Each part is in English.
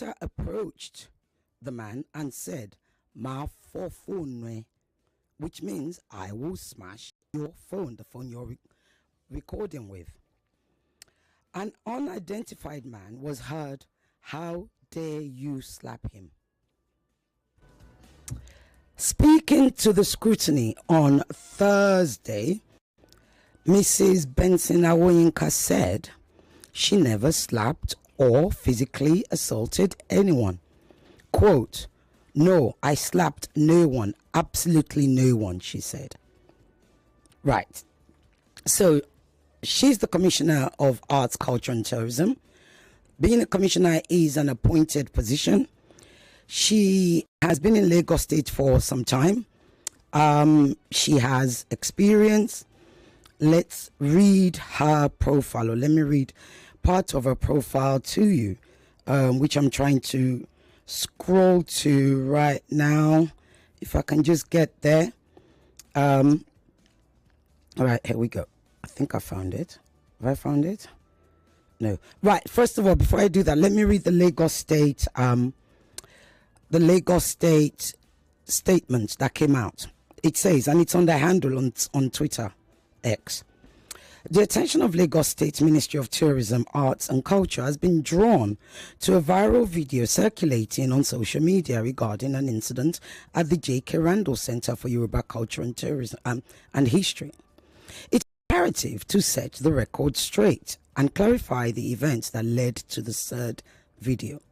director approached the man and said, "Ma for phone," which means I will smash your phone, the phone you're recording with. An unidentified man was heard, "How dare you slap him?" Speaking to the scrutiny on Thursday, Mrs. Benson Awoyinka said she never slapped or physically assaulted anyone. Quote, "No, I slapped no one, absolutely no one," she said. Right. So she's the Commissioner of Arts, Culture and Tourism. Being a commissioner is an appointed position. She has been in Lagos State for some time. She has experience. Let's read her profile, or let me read part of her profile to you, which I'm trying to scroll to right now. If I can just get there. All right, here we go. I think I found it. Have I found it? No. Right. First of all, before I do that, let me read the Lagos State statement that came out. It says, and it's on their handle on Twitter, X. The attention of Lagos State Ministry of Tourism, Arts and Culture has been drawn to a viral video circulating on social media regarding an incident at the J.K. Randall Center for Yoruba Culture and Tourism and History. It's imperative to set the record straight and clarify the events that led to the said video.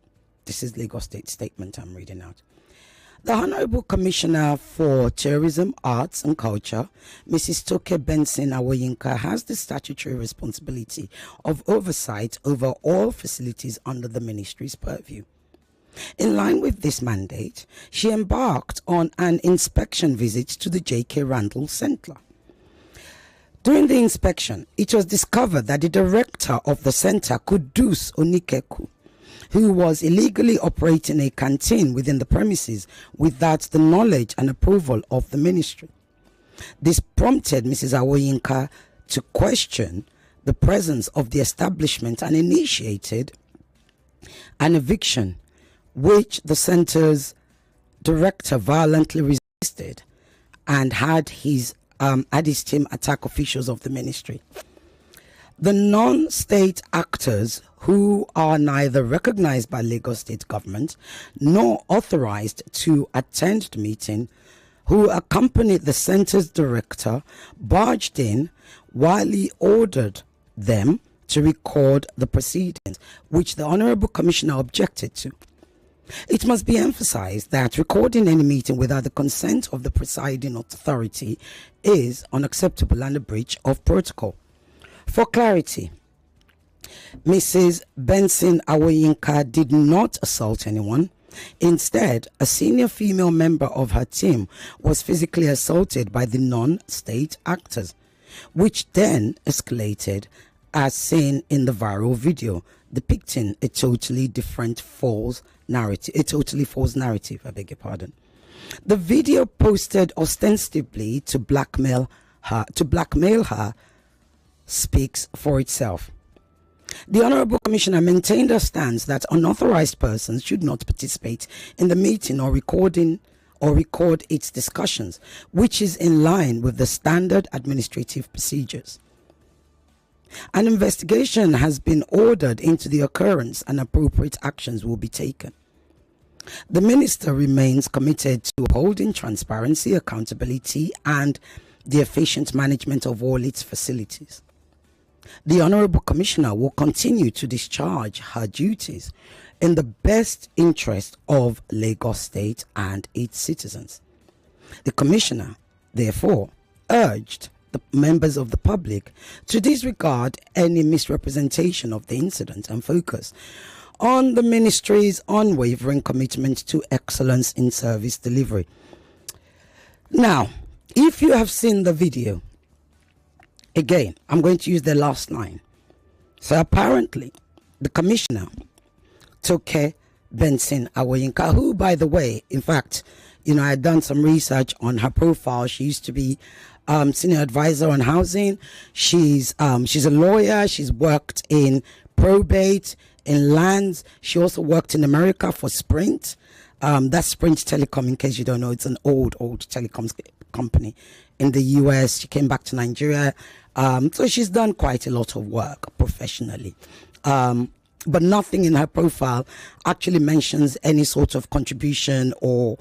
This is Lagos State statement I'm reading out. The Honorable Commissioner for Tourism, Arts and Culture, Mrs. Toke Benson Awoyinka, has the statutory responsibility of oversight over all facilities under the ministry's purview. In line with this mandate, she embarked on an inspection visit to the J.K. Randall Center. During the inspection, it was discovered that the director of the center, Kudus Onikeku, who was illegally operating a canteen within the premises without the knowledge and approval of the ministry. This prompted Mrs. Awoyinka to question the presence of the establishment and initiated an eviction, which the center's director violently resisted and had his team attack officials of the ministry. The non-state actors, who are neither recognized by Lagos State government nor authorized to attend the meeting, who accompanied the center's director, barged in while he ordered them to record the proceedings, which the Honorable Commissioner objected to. It must be emphasized that recording any meeting without the consent of the presiding authority is unacceptable and a breach of protocol. For clarity, Mrs. Benson Awoyinka did not assault anyone. Instead, a senior female member of her team was physically assaulted by the non-state actors, which then escalated as seen in the viral video, depicting a totally false narrative, I beg your pardon. The video, posted ostensibly to blackmail her, speaks for itself. The Honorable Commissioner maintained her stance that unauthorized persons should not participate in the meeting or record its discussions, which is in line with the standard administrative procedures. An investigation has been ordered into the occurrence and appropriate actions will be taken. The Minister remains committed to upholding transparency, accountability, and the efficient management of all its facilities. The Honorable Commissioner will continue to discharge her duties in the best interest of Lagos State and its citizens. The Commissioner, therefore, urged the members of the public to disregard any misrepresentation of the incident and focus on the Ministry's unwavering commitment to excellence in service delivery. Now, if you have seen the video, again, I'm going to use the last line. So apparently, the Commissioner, Toke Benson Awoyinka, who, by the way, in fact, I had done some research on her profile. She used to be senior advisor on housing. She's a lawyer. She's worked in probate, in lands. She also worked in America for Sprint. That's Sprint Telecom, in case you don't know. It's an old telecoms company in the US. She came back to Nigeria. So she's done quite a lot of work professionally. But nothing in her profile actually mentions any sort of contribution or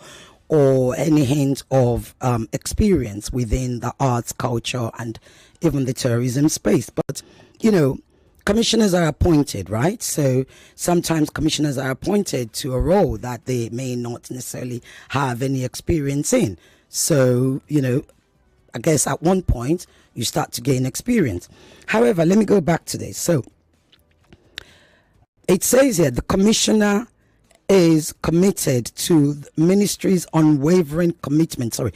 any hint of experience within the arts, culture, and even the tourism space. But, you know, commissioners are appointed, right? So sometimes commissioners are appointed to a role that they may not necessarily have any experience in. So, you know, I guess at one point you start to gain experience. However, let me go back to this. So it says here the commissioner is committed to the ministry's unwavering commitment to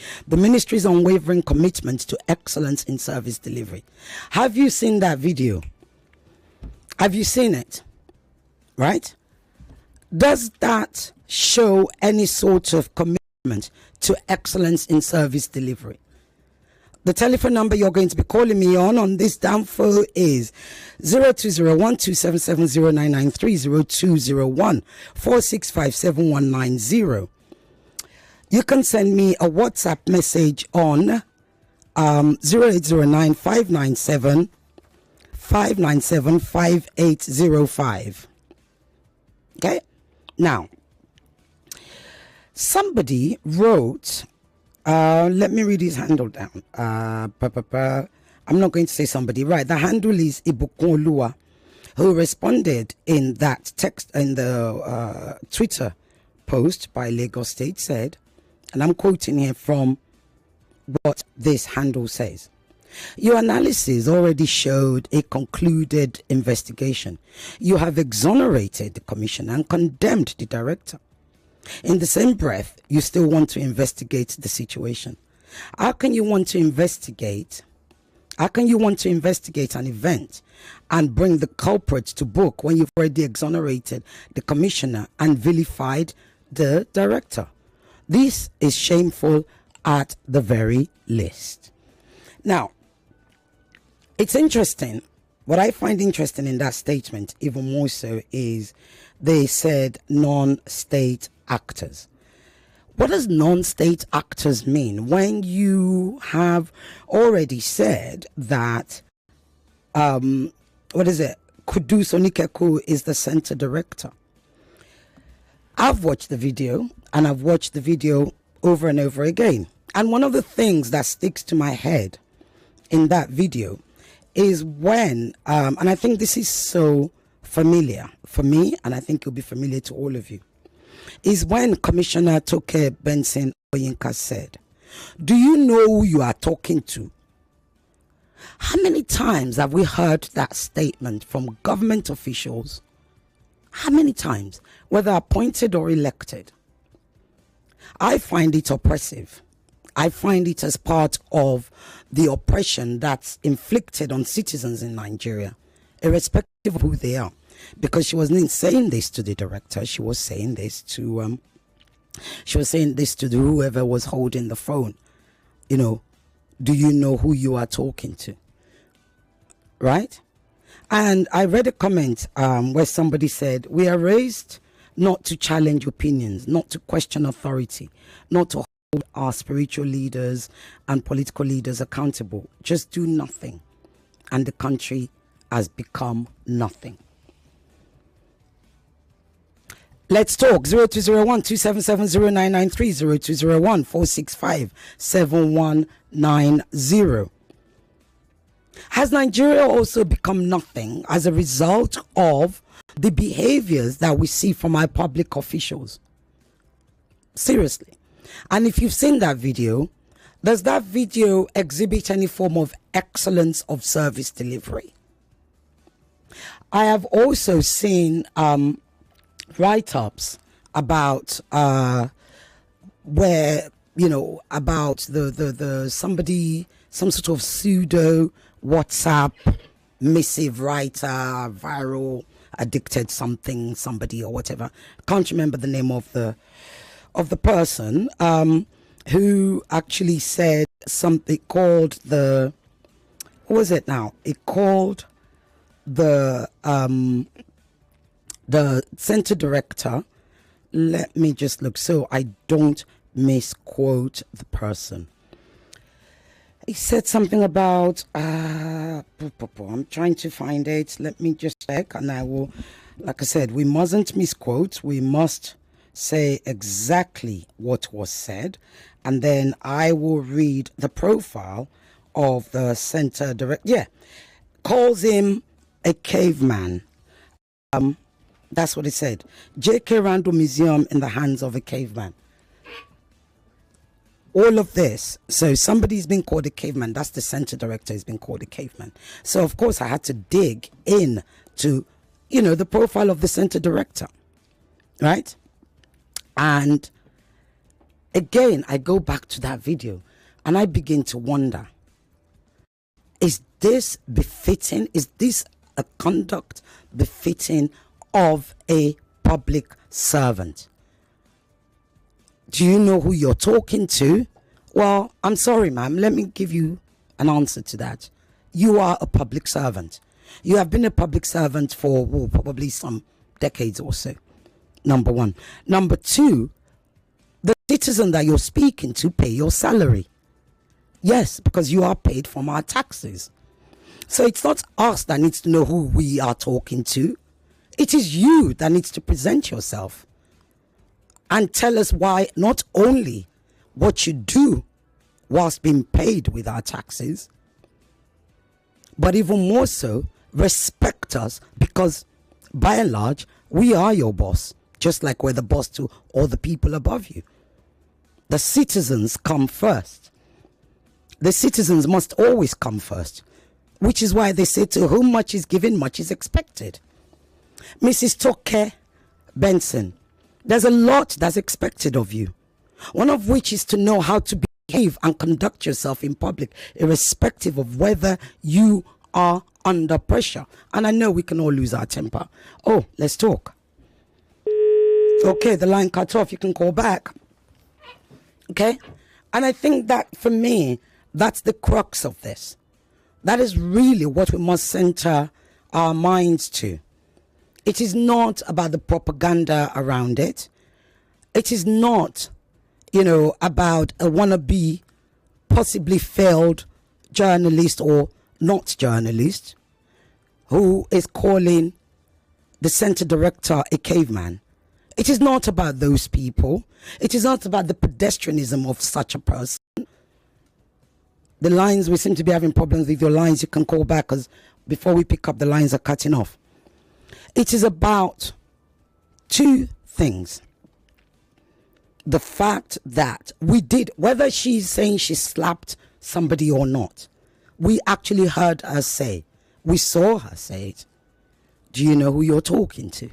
excellence in service delivery. Have you seen that video? Have you seen it? Right? Does that show any sort of commitment to excellence in service delivery? The telephone number you're going to be calling me on this Danfo is 0201-277-0993, 0201-465-7190. You can send me a WhatsApp message on 0809-597-5805. Okay? Now, somebody wrote... let me read his handle down. I'm not going to say somebody. Right. The handle is Ibukunlua, who responded in that text in the Twitter post by Lagos State, said, and I'm quoting here from what this handle says. Your analysis already showed a concluded investigation. You have exonerated the commissioner and condemned the director. In the same breath, you still want to investigate the situation. How can you want to investigate? How can you want to investigate an event and bring the culprit to book when you've already exonerated the commissioner and vilified the director? This is shameful at the very least. Now, it's interesting. What I find interesting in that statement, even more so, is they said non-state actors. What does non-state actors mean when you have already said that Kudus Onikeku is the center director? I've watched the video, and I've watched the video over and over again, and one of the things that sticks to my head in that video is when and I think this is so familiar for me, and I think it'll be familiar to all of you, is when Commissioner Toke Benson Oyinka said, do you know who you are talking to? How many times have we heard that statement from government officials? How many times, whether appointed or elected? I find it oppressive. I find it as part of the oppression that's inflicted on citizens in Nigeria, irrespective of who they are. Because she wasn't saying this to the director, she was saying this to whoever was holding the phone. You know, do you know who you are talking to? Right? And I read a comment where somebody said, we are raised not to challenge opinions, not to question authority, not to hold our spiritual leaders and political leaders accountable. Just do nothing. And the country has become nothing. Let's talk. 0201-277-0993, 0201-465-7190. Has Nigeria also become nothing as a result of the behaviors that we see from our public officials? Seriously. And if you've seen that video, does that video exhibit any form of excellence of service delivery? I have also seen write-ups about where, you know, about the somebody, some sort of pseudo WhatsApp missive writer, viral, addicted somebody or whatever. Can't remember the name of the person who actually said something called what was it now? It called the center director, let me just look so I don't misquote the person. He said something about I'm trying to find it. Let me just check, and I will, like I said, we mustn't misquote. We must say exactly what was said, and then I will read the profile of the center director. Yeah, calls him a caveman. That's what it said. J.K. Randall Museum in the hands of a caveman. All of this. So somebody's been called a caveman. That's the center director has been called a caveman. So of course I had to dig in to, the profile of the center director. Right? And again, I go back to that video and I begin to wonder, is this befitting? Is this a conduct befitting of a public servant? Do you know who you're talking to? Well, I'm sorry, ma'am. Let me give you an answer to that. You are a public servant. You have been a public servant for probably some decades or so. Number one. Number two, the citizen that you're speaking to pay your salary. Yes, because you are paid from our taxes. So it's not us that needs to know who we are talking to. It is you that needs to present yourself and tell us why, not only what you do whilst being paid with our taxes, but even more so, respect us, because by and large, we are your boss, just like we're the boss to all the people above you. The citizens come first. The citizens must always come first, which is why they say to whom much is given, much is expected. Mrs. Toke Benson, there's a lot that's expected of you, one of which is to know how to behave and conduct yourself in public, irrespective of whether you are under pressure. And I know we can all lose our temper. Oh, let's talk. Okay, the line cut off. You can call back. Okay? And I think that for me, that's the crux of this. That is really what we must center our minds to. It is not about the propaganda around it. It is not, about a wannabe, possibly failed journalist or not journalist who is calling the center director a caveman. It is not about those people. It is not about the pedestrianism of such a person. The lines, we seem to be having problems with your lines. You can call back, because before we pick up, the lines are cutting off. It is about two things. The fact that we did, whether she's saying she slapped somebody or not, we actually heard her say, we saw her say it. Do you know who you're talking to?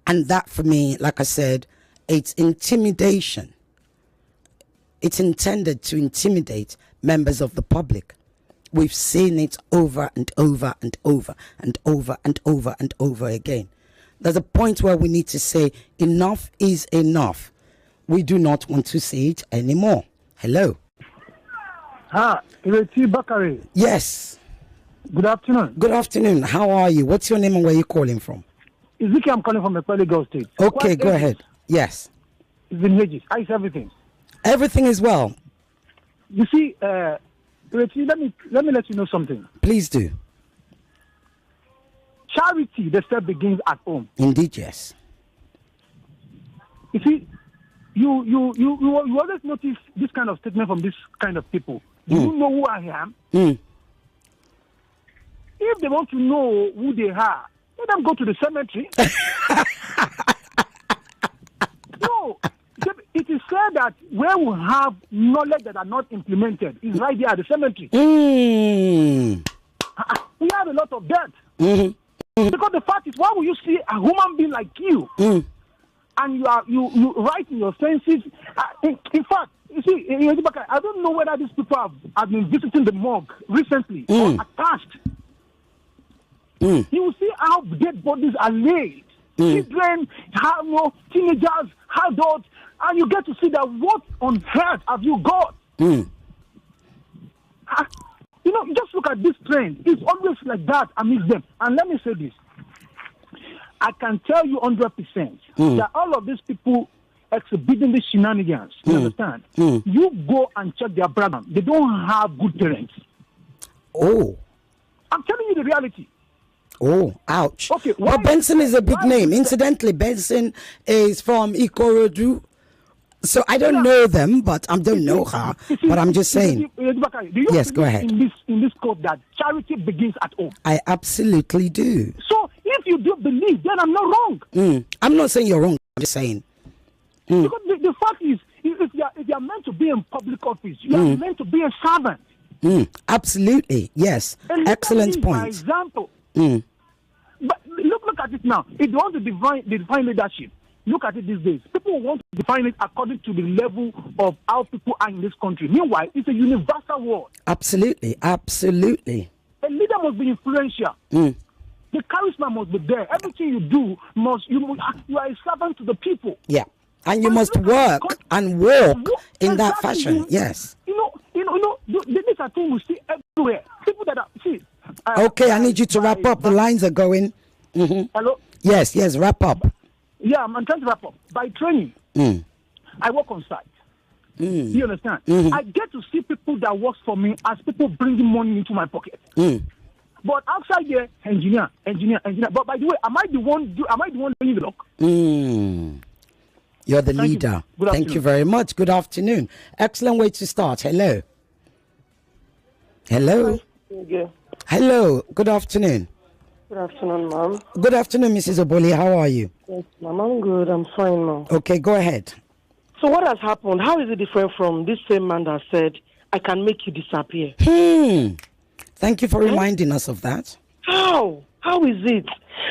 And that for me, like I said, it's intimidation. It's intended to intimidate members of the public. We've seen it over and over and over and over and over and over again. There's a point where we need to say enough is enough. We do not want to see it anymore. Hello. Ireti Bakare. Yes. Good afternoon. Good afternoon. How are you? What's your name and where are you calling from? Ezekiel, I'm calling from Ekpele State. Okay, go ahead. Yes. It's been ages. How is everything? Everything is well. You see, Ireti, let me let you know something. Please do. Charity, the step begins at home. Indeed, yes. You see, you always notice this kind of statement from this kind of people. Do you know who I am? If they want to know who they are, let them go to the cemetery. No, it is said that where we have knowledge that are not implemented is right there at the cemetery. We have a lot of debt. Because the fact is, why would you see a human being like you and you right in your senses? In fact, you see, I don't know whether these people have been visiting the morgue recently or attached. You will see how dead bodies are laid. Children, teenagers, adults, and you get to see that what on earth have you got? just look at this trend. It's always like that amidst them. And let me say this. I can tell you 100% that all of these people exhibiting these shenanigans, you understand? You go and check their background. They don't have good parents. Oh. I'm telling you the reality. Oh, ouch. Okay, well, Benson is a big name. Incidentally, Benson is from Ikorodu. So I don't know them, but I don't know her. But I'm just saying. Yes, go ahead. In this quote that charity begins at home. I absolutely do. So if you do believe, then I'm not wrong. I'm not saying you're wrong. I'm just saying. Because the fact is, if you are meant to be in public office, you are meant to be a servant. Absolutely. Yes. Excellent point. For example. But look at it now. If you want to define leadership, look at it these days. People want to define it according to the level of how people are in this country. Meanwhile, it's a universal word. Absolutely. Absolutely. A leader must be influential. The charisma must be there. Everything you do you are a servant to the people. Yeah. And you must work and walk in that fashion. Yes. These are things we see everywhere. People that are okay, I need you to wrap up. The lines are going. Hello? Yes, wrap up. Yeah, I'm trying to wrap up. By training, I work on site. You understand? I get to see people that work for me as people bringing money into my pocket. But outside there, engineer. But by the way, am I the one doing the work? You're the leader. Thank you very much. Good afternoon. Excellent way to start. Hello. Hello. Good afternoon. Good afternoon, ma'am. Good afternoon, Mrs. Oboli. How are you? Yes, ma'am. I'm good. I'm fine, ma'am. Okay, go ahead. So what has happened? How is it different from this same man that said, I can make you disappear? Thank you for reminding us of that. How? How is it?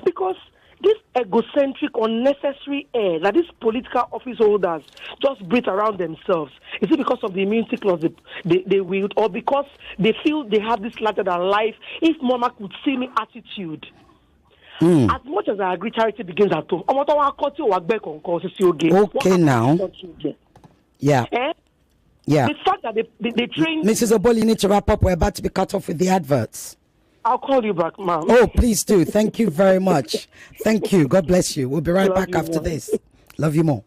Because this egocentric, unnecessary air that these political office holders just breathe around themselves, is it because of the immunity clause they wield, or because they feel they have this larger than life, if mama could see me attitude? As much as I agree charity begins at home. Okay, now. Yeah. Yeah. The fact that they train... Mrs. Oboli, you need to wrap up. We're about to be cut off with the adverts. I'll call you back, ma'am. Oh, please do. Thank you very much. Thank you. God bless you. We'll be right back after this. Love you more.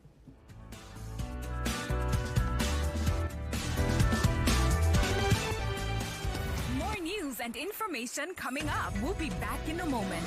More news and information coming up. We'll be back in a moment.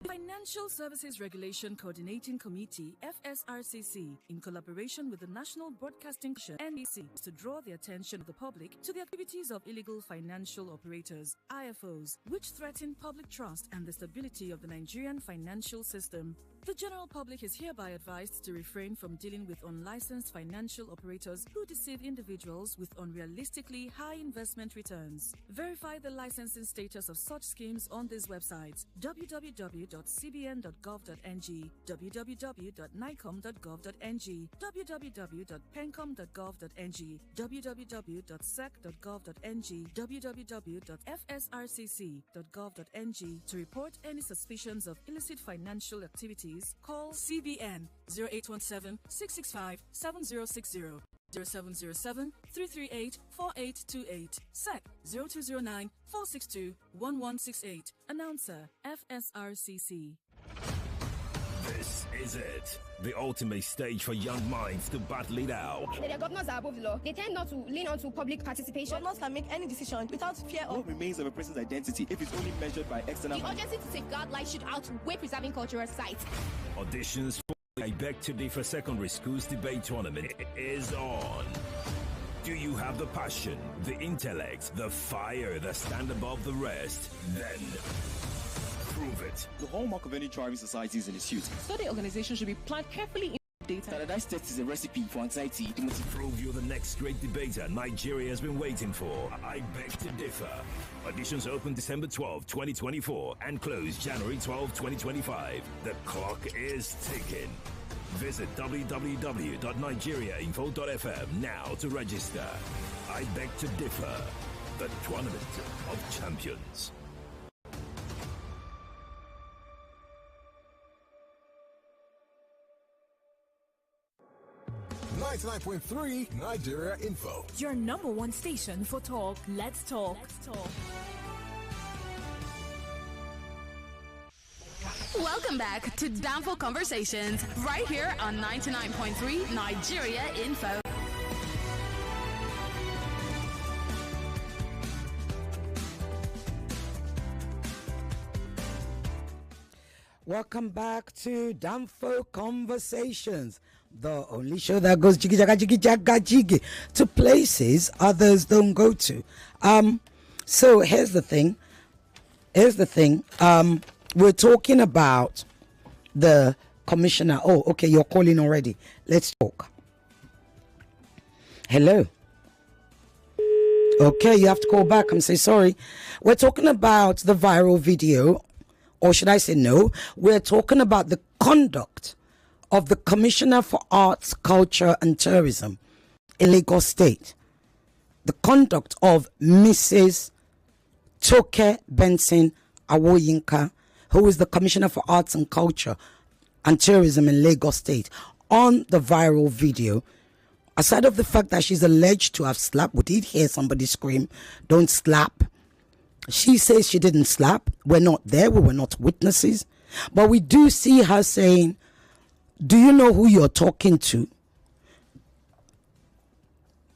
Financial Services Regulation Coordinating Committee, FSRCC, in collaboration with the National Broadcasting Commission, NBC, to draw the attention of the public to the activities of illegal financial operators, IFOs, which threaten public trust and the stability of the Nigerian financial system. The general public is hereby advised to refrain from dealing with unlicensed financial operators who deceive individuals with unrealistically high investment returns. Verify the licensing status of such schemes on these websites: www.cbn.gov.ng, www.nicom.gov.ng, www.pencom.gov.ng, www.sec.gov.ng, www.fsrcc.gov.ng. To report any suspicions of illicit financial activities, call CBN 0817-665-7060, 0707-338-4828, SEC 0209-462-1168. Announcer, FSRCC. This is it. The ultimate stage for young minds to battle it out. The governors are above the law. They tend not to lean on to public participation. Governors can make any decision without fear of what remains of a person's identity if it's only measured by external. The urgency to safeguard life should outweigh preserving cultural sites. Auditions for I Beg to Differ Secondary Schools Debate Tournament is on. Do you have the passion, the intellect, the fire that stand above the rest? Then prove it. The hallmark of any thriving society is in its youth. Study organization should be planned carefully in data. Standardized tests is a recipe for anxiety. Prove you're the next great debater Nigeria has been waiting for. I Beg to Differ. Auditions open December 12, 2024 and close January 12, 2025. The clock is ticking. Visit www.nigeriainfo.fm now to register. I Beg to Differ. The Tournament of Champions. 99.3 Nigeria Info. Your number one station for talk. Let's talk. Welcome back to Danfo Conversations, right here on 99.3 Nigeria Info. Welcome back to Danfo Conversations, the only show that goes jiggy jaga jiggy jaga jiggy to places others don't go to. So here's the thing. We're talking about the commissioner. Oh, okay, you're calling already. Let's talk. Hello. Okay, you have to call back. I'm so sorry. We're talking about the viral video, or should I say no? We're talking about the conduct of the Commissioner for Arts, Culture and Tourism in Lagos State. The conduct of Mrs. Toke Benson Awoyinka, who is the Commissioner for Arts and Culture and Tourism in Lagos State, on the viral video. Aside of the fact that she's alleged to have slapped, we did hear somebody scream, "Don't slap." She says she didn't slap. We're not there. We were not witnesses. But we do see her saying, "Do you know who you're talking to?"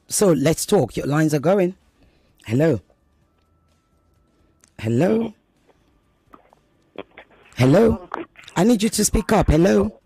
So let's talk. Your lines are going. Hello. Hello. Hello. I need you to speak up. Hello.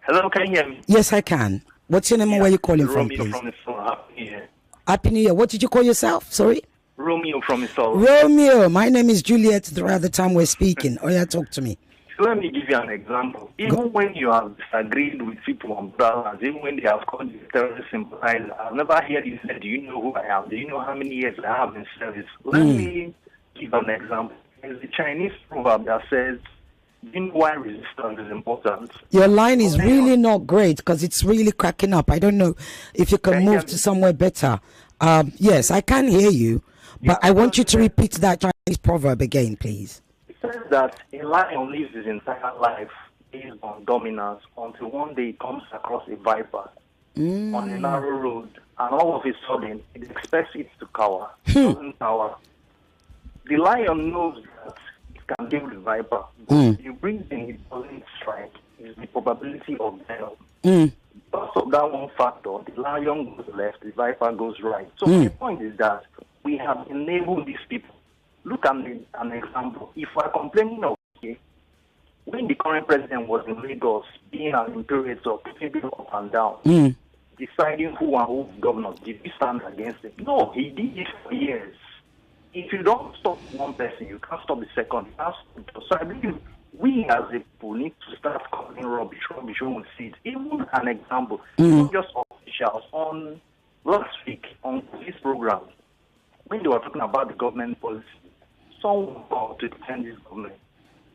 Hello, can you hear me? Yes, I can. What's your name and where you calling from, Romeo please? from Isolo. Happy New Year. Happy New Year. What did you call yourself? Sorry? Romeo from Isolo. Romeo. My name is Juliet throughout the time we're speaking. Oh, yeah, talk to me. So let me give you an example. Even when you have disagreed with people on balance, even when they have called you terrorist sympathizer, I've never heard you say, "Do you know who I am? Do you know how many years I have in service?" Let me give an example. There's a Chinese proverb that says, "Do you know why resistance is important?" Your line is really not great because it's really cracking up. I don't know if you can move to somewhere better. Yes, I can hear you, but I want you to repeat that Chinese proverb again, please. It says that a lion lives his entire life based on dominance until one day it comes across a viper on a narrow road, and all of a sudden it expects it to cower. It doesn't cower. The lion knows that it can deal with viper. But you bring in it doesn't strike. It's the probability of death. Because of that one factor, the lion goes left, the viper goes right. So the point is that we have enabled these people. Look at an example. If we're complaining of, when the current president was in Lagos, being an imperator, putting people up and down, deciding who and who governors, did we stand against him? No, he did it for years. If you don't stop one person, you can't stop the second. So I believe we as a people need to start calling rubbish when we see it. Even an example, not just officials. On last week, on this program, when they were talking about the government policy, someone called to defend this government.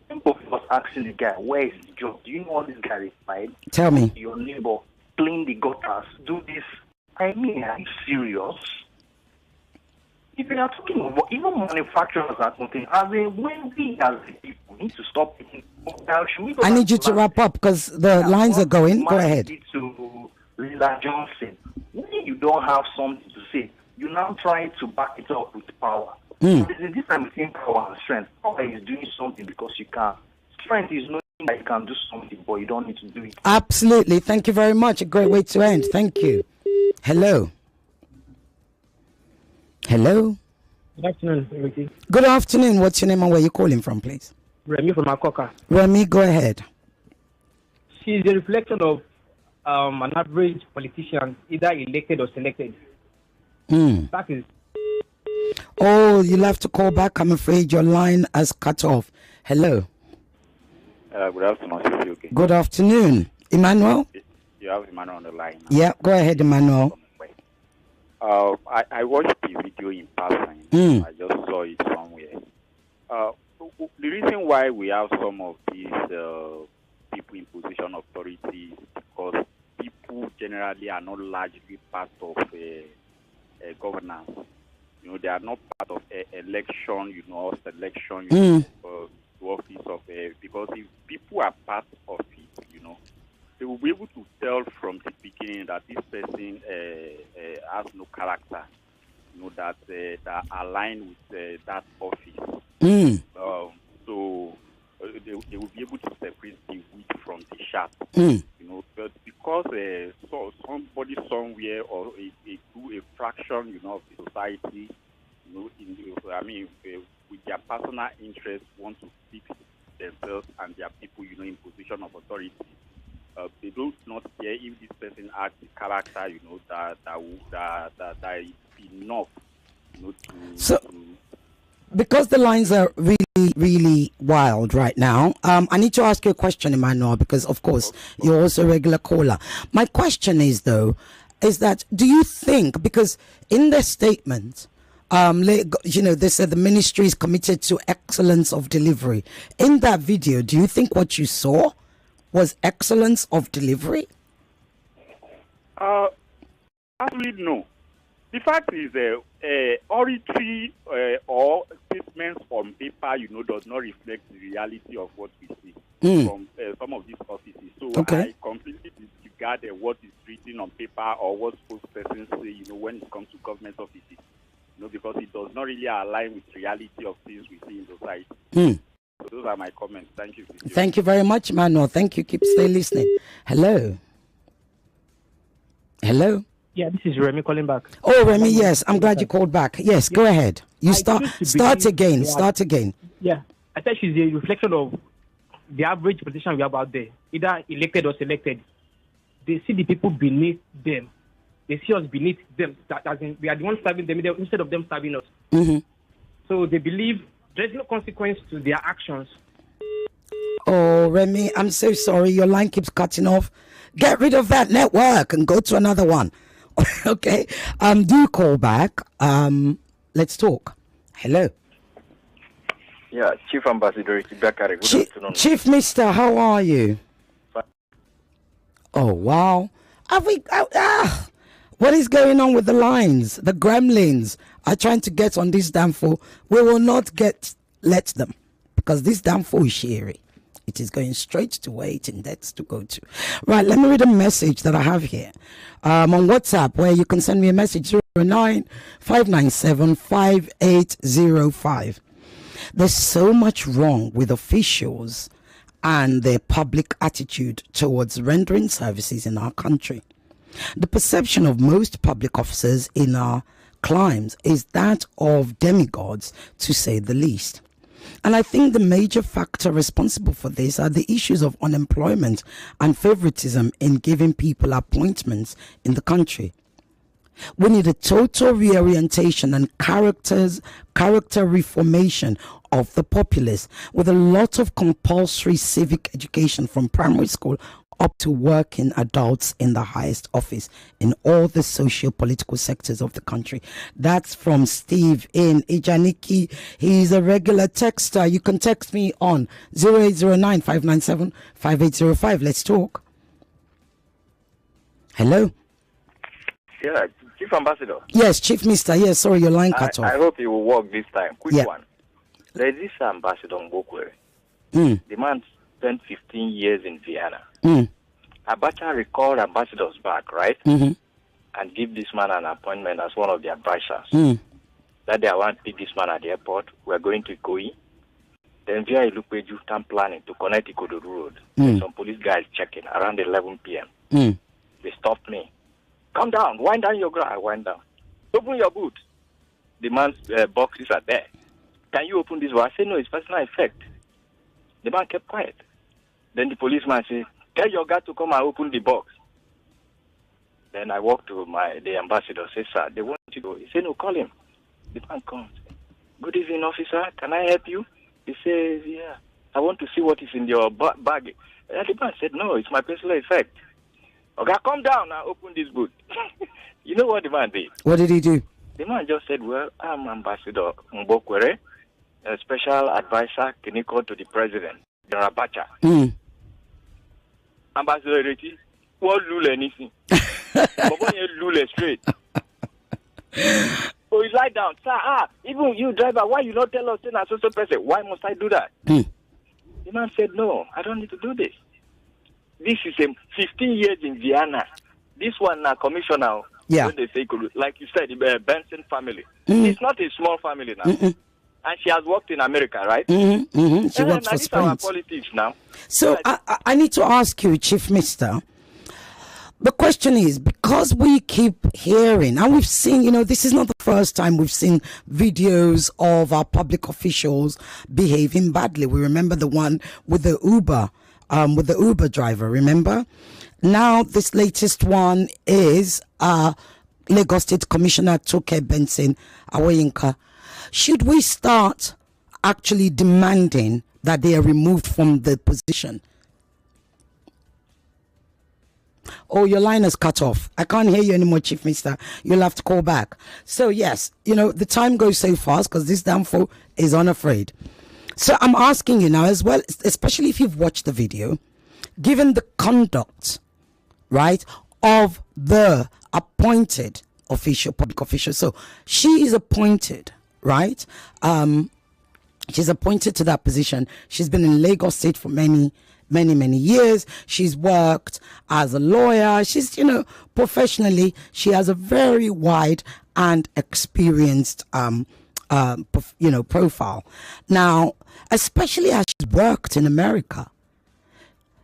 People was asking the guy, "Where is the job? Do you know all this guy is right? Tell me. Your neighbor, clean the gutters, do this." I mean, are you serious? If you are talking about even manufacturers are something, when we as the people need to stop thinking, I need you to wrap up because the lines are going. Go ahead. To Lila Johnson, when you don't have something to say, you now try to back it up with power. There's a difference between power and strength. Power is doing something because you can. Strength is knowing that you can do something, but you don't need to do it. Absolutely. Thank you very much. A great way to end. Thank you. Hello. Hello. Good afternoon, Ireti. Good afternoon. What's your name and where you calling from, please? Remy from Akoka. Remy, go ahead. She's a reflection of an average politician, either elected or selected. That is. Oh, you'll have to call back. I'm afraid your line has cut off. Hello. Good afternoon, okay. Good afternoon. Emmanuel? You have Emmanuel on the line now. Yeah, go ahead, Emmanuel. I watched the video in passing. I just saw it somewhere. The reason why we have some of these people in position of authority is because people generally are not largely part of governance. You know, they are not part of election, or selection, to office of because if people are part of it, they will be able to tell from the beginning that this person has no character, that align with that office. So they will be able to separate the wheat from the chaff. But because somebody somewhere or a fraction, of the society, with their personal interests, want to fix themselves and their people, in position of authority. They do not care if this person has the character, that is enough, because the lines are really, really wild right now, I need to ask you a question, Emmanuel, because, of course, you're also a regular caller. My question is, though, is that do you think, because in their statement, they said the ministry is committed to excellence of delivery. In that video, do you think what you saw was excellence of delivery? Absolutely no. The fact is, oratory or statements on paper, does not reflect the reality of what we see from some of these offices. So I completely disregard what is written on paper or what spokespersons say, when it comes to government offices, because it does not really align with reality of things we see in society. So those are my comments. Thank you. Thank you very much, Manuel. Thank you. Stay listening. Hello. Yeah, this is Remy calling back. Oh, Remy, yes. I'm glad you called back. Yes, go ahead. You start again. Start again. Yeah. I think she's a reflection of the average politician we have out there, either elected or selected. They see the people beneath them. They see us beneath them. We are the ones serving them instead of them serving us. So they believe there's no consequence to their actions. Oh, Remy, I'm so sorry. Your line keeps cutting off. Get rid of that network and go to another one. Okay. Do call back. Let's talk. Hello. Yeah, Chief Ambassador Ireti Bakare. Good afternoon. Chief Mister, how are you? Fine. Oh, wow. What is going on with the lines? The gremlins are trying to get on this Danfo. We will not let them, because this Danfo is sherry. It is going straight to where it intends to go to. Right, let me read a message that I have here on WhatsApp, where you can send me a message 095975805. There's so much wrong with officials and their public attitude towards rendering services in our country. The perception of most public officers in our climes is that of demigods, to say the least. And I think the major factor responsible for this are the issues of unemployment and favoritism in giving people appointments in the country. We need a total reorientation and character reformation of the populace, with a lot of compulsory civic education from primary school up to working adults in the highest office in all the socio-political sectors of the country. That's from Steve in Ijaniki. He's a regular texter. You can text me on 0809-597-5805. Let's talk. Hello. Yeah, Chief Ambassador. Yes, Chief Mister. Yes, sorry, your line cut off. I hope it will work this time. Quick one. There's this Ambassador Mbokwere. The man spent 15 years in Vienna. Abacha recalled ambassadors back, right? And give this man an appointment as one of the advisors. That day I want to pick this man at the airport. We're going to Ikoyi. Then via Ilupeju, I'm planning to connect Ikododu Road. Some police guys checking around 11 p.m. They stopped me. Come down, wind down your grass. I wind down. Open your boot. The man's boxes are there. Can you open this one? I said, no, it's personal effect. The man kept quiet. Then the policeman said, tell your guy to come and open the box. Then I walked to the ambassador, said, sir, they want you to go. He said, no, call him. The man comes. Good evening, officer. Can I help you? He says, yeah. I want to see what is in your bag. And the man said, no, it's my personal effect. Okay, come down and open this boot. You know what the man did? What did he do? The man just said, well, I'm Ambassador Mbokwere, a special advisor clinical to the president, General Abacha. Ambassador Ireti, what lule anything? But lule straight. So he lie down. Sir, even you driver, why you not tell us in a social person? Why must I do that? The man said, no, I don't need to do this. this is a 15 years in Vienna. This one now, commissioner. Yeah. When they say, like you said, the Benson family. It's not a small family now. And she has worked in America, right? She worked for Spain. Our Sprint. politics now. So I need to ask you, Chief Mister. The question is, because we keep hearing, and we've seen, this is not the first time we've seen videos of our public officials behaving badly. We remember the one with the Uber driver, remember? Now, this latest one is Lagos State Commissioner Toke Benson Awoyinka. Should we start actually demanding that they are removed from the position? Oh, your line is cut off. I can't hear you anymore, Chief Mister. You'll have to call back. So, yes, the time goes so fast because this Danfo is unafraid. So I'm asking you now as well, especially if you've watched the video, given the conduct, right, of the appointed public official. So she is appointed, right? She's appointed to that position. She's been in Lagos State for many years. She's worked as a lawyer. She's, professionally, she has a very wide and experienced, profile. Now, especially as she's worked in America,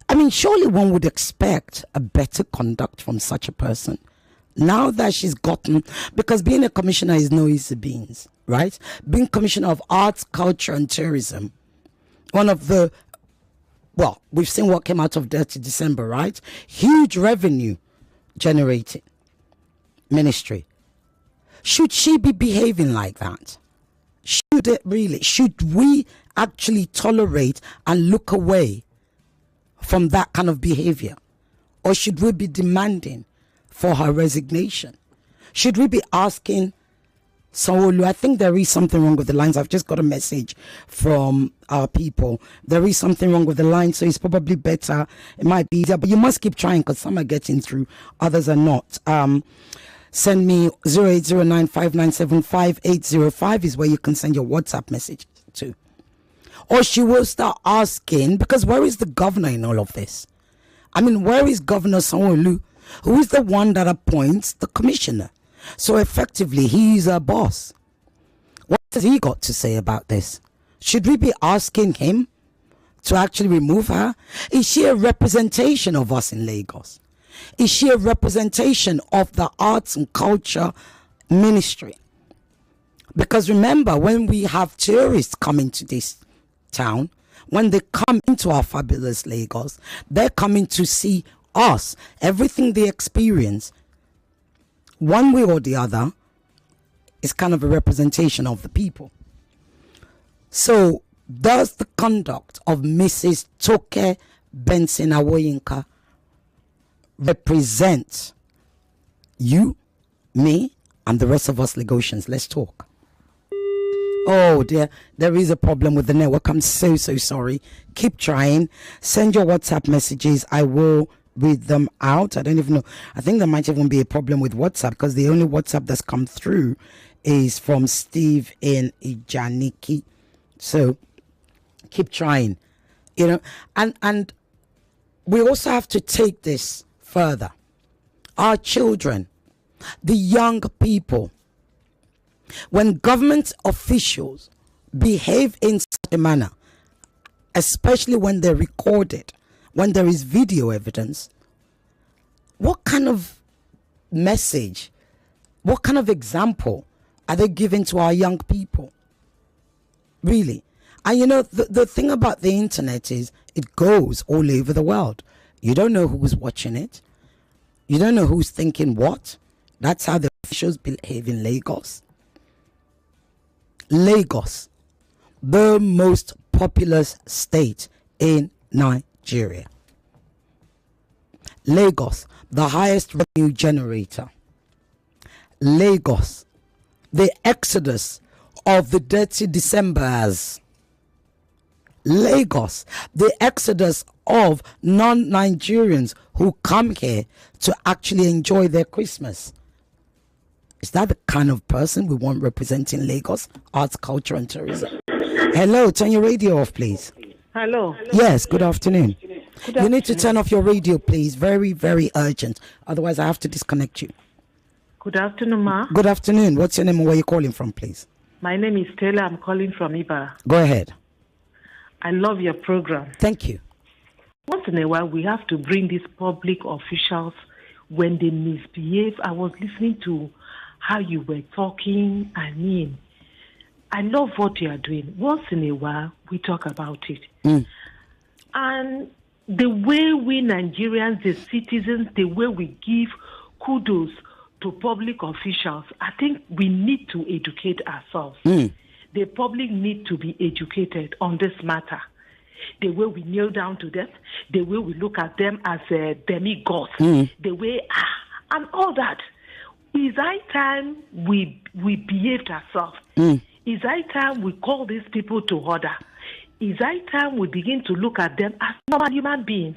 I mean, surely one would expect a better conduct from such a person. Now that she's gotten, because being a commissioner is no easy beans, right? Being commissioner of arts, culture, and tourism, one of the, well, we've seen what came out of Dirty December, right? Huge revenue generating ministry. Should she be behaving like that? Should it really? Should we actually tolerate and look away from that kind of behavior? Or should we be demanding for her resignation? Should we be asking Sanwo-Olu? I think there is something wrong with the lines. I've just got a message from our people. There is something wrong with the line, so it's probably better. It might be easier, but you must keep trying because some are getting through, others are not. Send me 08095975 is where you can send your WhatsApp message to. Or she will start asking, because where is the governor in all of this? I mean, where is Governor Sanwo-Olu, who is the one that appoints the commissioner? So effectively, he's a boss. What has he got to say about this? Should we be asking him to actually remove her? Is she a representation of us in Lagos? Is she a representation of the arts and culture ministry? Because remember, when we have tourists coming to this town, when they come into our fabulous Lagos, they're coming to see us. Everything they experience, one way or the other, is kind of a representation of the people. So does the conduct of Mrs. Toke Benson Awoyinka represent you, me, and the rest of us Lagosians? Let's talk. Oh dear, there is a problem with the network. I'm so sorry. Keep trying. Send your WhatsApp messages. I will read them out. I don't even know. I think there might even be a problem with WhatsApp because the only WhatsApp that's come through is from Steve in Ijaniki. So keep trying. And we also have to take this further. Our children, the young people, when government officials behave in such a manner, especially when they're recorded, when there is video evidence, what kind of message, what kind of example are they giving to our young people? Really? And the thing about the internet is it goes all over the world. You don't know who's watching it. You don't know who's thinking what. That's how the officials behave in Lagos. Lagos, the most populous state in Nigeria. Lagos, the highest revenue generator. Lagos, the exodus of the dirty Decembers. Lagos, the exodus of non-Nigerians who come here to actually enjoy their Christmas. Is that the kind of person we want representing Lagos, arts, culture, and tourism? Hello, turn your radio off, please. Hello. Yes, good afternoon. You need to turn off your radio, please. Very, very urgent. Otherwise, I have to disconnect you. Good afternoon, ma. Good afternoon. What's your name and where are you calling from, please? My name is Taylor. I'm calling from Iba. Go ahead. I love your program. Thank you. Once in a while, we have to bring these public officials when they misbehave. I was listening to how you were talking. I mean, I love what you are doing. Once in a while, we talk about it. And the way we Nigerians, the citizens, the way we give kudos to public officials, I think we need to educate ourselves. The public need to be educated on this matter. The way we kneel down to them, the way we look at them as demigods, the way, and all that. Is high time we behaved ourselves. Is high time we call these people to order. Is high time we begin to look at them as normal human beings.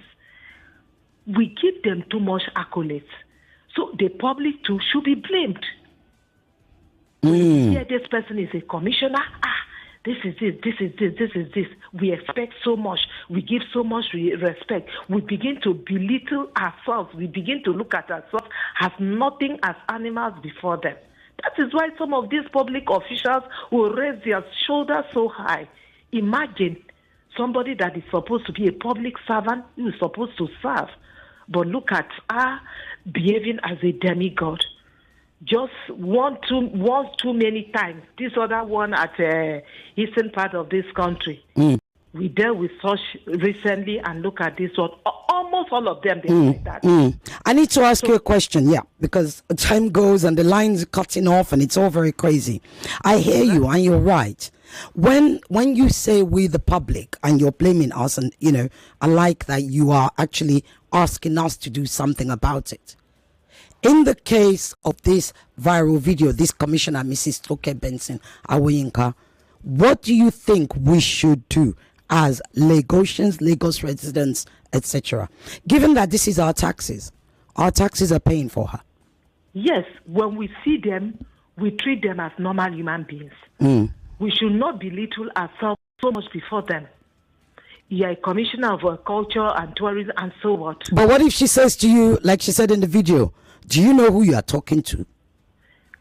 We give them too much accolades. So the public too should be blamed. Yeah, this person is a commissioner. This is this. We expect so much. We give so much respect. We begin to belittle ourselves. We begin to look at ourselves as nothing as animals before them. That is why some of these public officials will raise their shoulders so high. Imagine somebody that is supposed to be a public servant who is supposed to serve. But look at her behaving as a demigod. Just one too many times. This other one at eastern part of this country. We dealt with such recently, and look at this one. Almost all of them, they like that. I need to ask you a question, because time goes and the line's cutting off and it's all very crazy. I hear you and you're right. When you say we the public and you're blaming us, and I like that you are actually asking us to do something about it. In the case of this viral video, this Commissioner, Mrs. Toke Benson Awoyinka, what do you think we should do as Lagosians, Lagos residents, etc., given that this is our taxes are paying for her? Yes, when we see them, we treat them as normal human beings. We should not belittle ourselves so much before them. You're a commissioner of culture and tourism and so what. But what if she says to you, like she said in the video, do you know who you are talking to?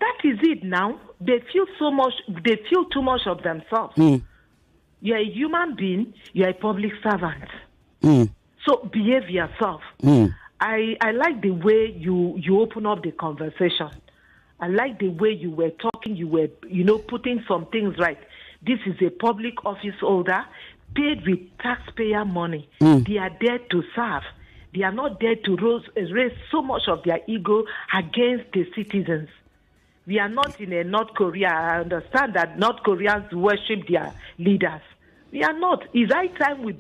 That is it now. They feel too much of themselves. You're a human being, you're a public servant. So behave yourself. I like the way you open up the conversation. I like the way you were talking, you were, putting some things right. This is a public office holder paid with taxpayer money. They are there to serve. They are not there to raise so much of their ego against the citizens. We are not in a North Korea. I understand that North Koreans worship their leaders. We are not. It's high time we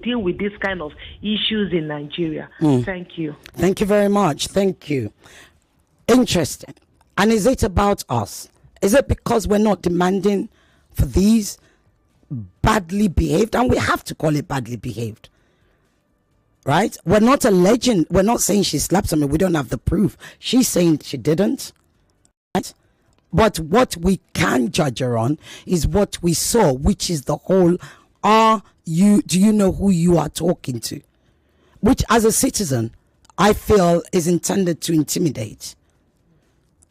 deal with this kind of issues in Nigeria. Thank you. Thank you very much. Thank you. Interesting. And is it about us? Is it because we're not demanding for these badly behaved? And we have to call it badly behaved. Right? We're not alleging, we're not saying she slapped somebody. We don't have the proof. She's saying she didn't. Right? But what we can judge her on is what we saw, which is the whole, do you know who you are talking to? Which as a citizen, I feel is intended to intimidate.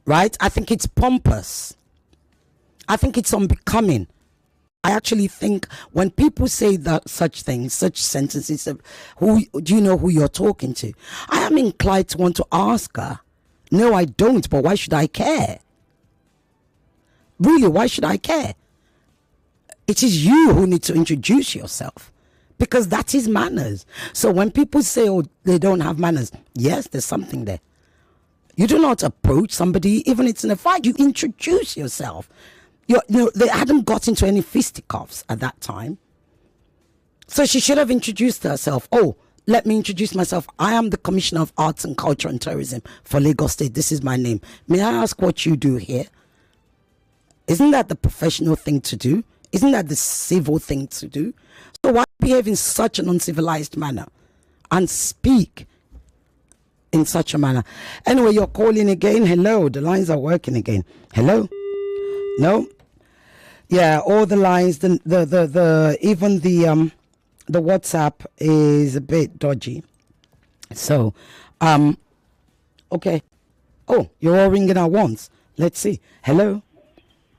Right? I think it's pompous. I think it's unbecoming. I actually think when people say that such things, such sentences of who do you know who you're talking to, I am inclined to want to ask her, no, I don't, but why should I care? Really, why should I care? It is you who need to introduce yourself, because that is manners. So when people say, oh, they don't have manners, yes, there's something there. You do not approach somebody, even if it's in a fight, you introduce yourself. They hadn't got into any fisticuffs at that time. So she should have introduced herself. Oh, let me introduce myself. I am the Commissioner of Arts and Culture and Tourism for Lagos State. This is my name. May I ask what you do here? Isn't that the professional thing to do? Isn't that the civil thing to do? So why behave in such an uncivilized manner and speak in such a manner? Anyway, you're calling again. Hello, the lines are working again. Hello? No? Yeah, all the lines, even the The WhatsApp is a bit dodgy. So, okay. Oh, you're all ringing at once. Let's see. Hello.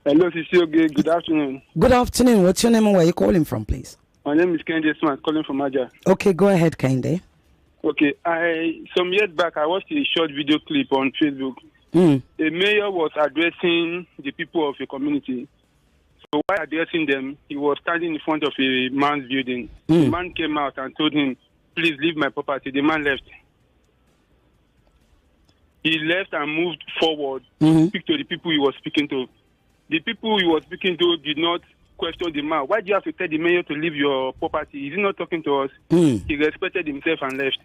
Hello, Cecile. Good afternoon. Good afternoon. What's your name and where are you calling from, please? My name is Kende Smart, calling from Aja. Okay, go ahead, Kende. Okay, some years back, I watched a short video clip on Facebook. A mayor was addressing the people of a community. So while addressing them, he was standing in front of a man's building. The man came out and told him, please leave my property. The man left. He left and moved forward to speak to the people he was speaking to. The people he was speaking to did not question the man. Why do you have to tell the mayor to leave your property? Is he not talking to us? He respected himself and left.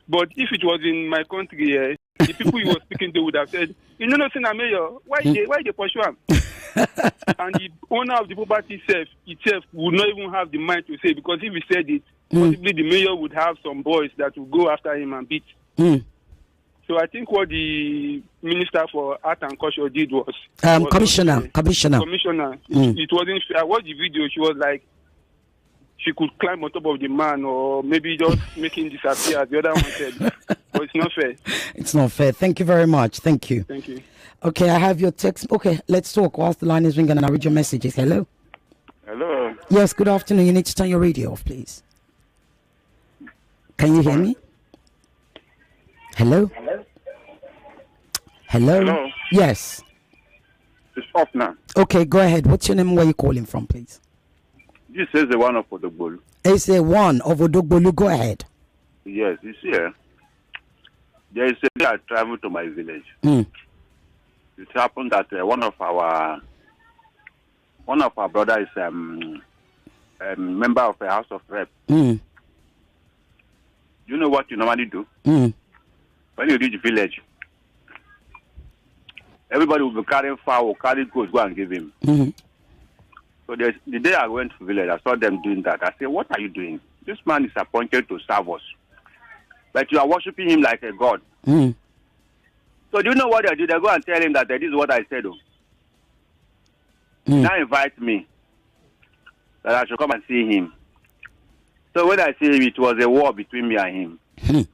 But if it was in my country, the people he was speaking to would have said, you know nothing, mayor, why they pursue him? And the owner of the property itself would not even have the mind to say, because if he said it, possibly the mayor would have some boys that would go after him and beat. So I think what the Minister for Art and Culture did was... Commissioner. It wasn't fair. I watched the video. She was like, she could climb on top of the man or maybe just make him disappear as the other one said. But it's not fair. It's not fair. Thank you very much. Thank you. Thank you. Okay, I have your text. Okay, let's talk whilst the line is ringing and I'll read your messages. Hello? Hello. Yes, good afternoon. You need to turn your radio off, please. Can you hear me? Hello? Hello? Yes. It's off now. Okay, go ahead. What's your name and where you calling from, please? This is the one of Odogbolu. It's the one of Odogbolu. Go ahead. Yes, you see, there is a day I traveled to my village. It happened that one of our brothers is a member of the House of Rep. You know what you normally do? When you reach the village, everybody will be carrying fowl, carry goods, go and give him. So the day I went to the village, I saw them doing that. I said, what are you doing? This man is appointed to serve us. But you are worshiping him like a god. So do you know what they do? They go and tell him that this is what I said. Now invite me that I should come and see him. So when I see him, it was a war between me and him.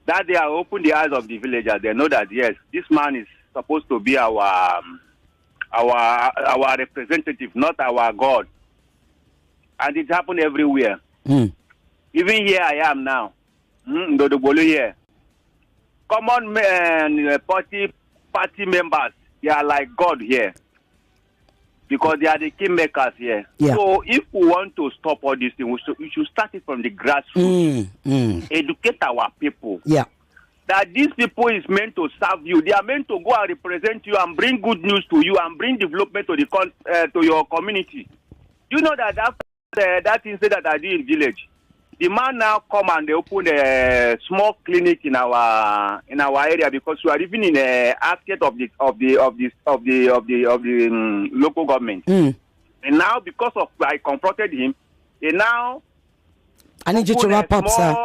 That day I opened the eyes of the villagers. They know that, yes, this man is supposed to be our representative, not our God. And it happened everywhere. Even here I am now. Dodobolo here. Common men, party members, they are like God here. Because they are the kingmakers here. So if we want to stop all these things, we should start it from the grassroots. Educate our people. That these people is meant to serve you. They are meant to go and represent you and bring good news to you and bring development to to your community. You know that after that incident that I did in village, the man now come and they open a small clinic in our area because we are living in a aspect of the local government. And now because of I confronted him, they now I need you to wrap up, sir.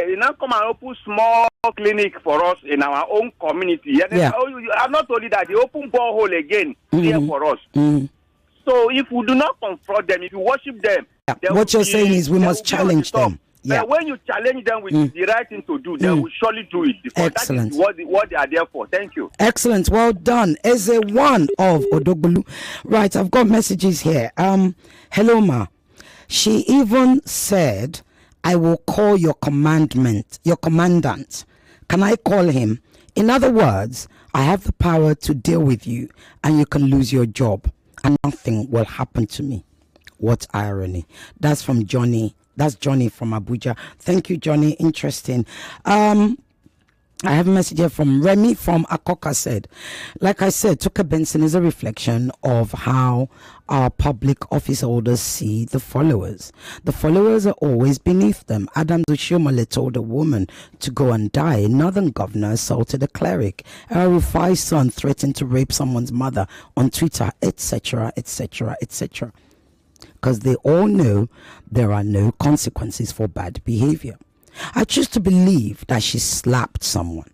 You now come and open small clinic for us in our own community. I'm not only that, they open borehole again here for us. So if we do not confront them, if you worship them, what you're saying is we must challenge them. When you challenge them with the right thing to do, they will surely do it. Because Excellent. That is what they are there for. Thank you. Excellent. Well done. Eze one of Odogbolu. Right, I've got messages here. Hello, ma. She even said, I will call your commandant. Can I call him? In other words, I have the power to deal with you and you can lose your job and nothing will happen to me. What irony. That's from Johnny. That's Johnny from Abuja. Thank you, Johnny. Interesting. I have a message here from Remy from Akoka said, like I said, Tuka Benson is a reflection of how our public office holders see the followers. The followers are always beneath them. Adam Dushomale told a woman to go and die. A northern governor assaulted a cleric. A Rufai's son threatened to rape someone's mother on Twitter, etc., etc., etc. Because they all know there are no consequences for bad behavior. I choose to believe that she slapped someone.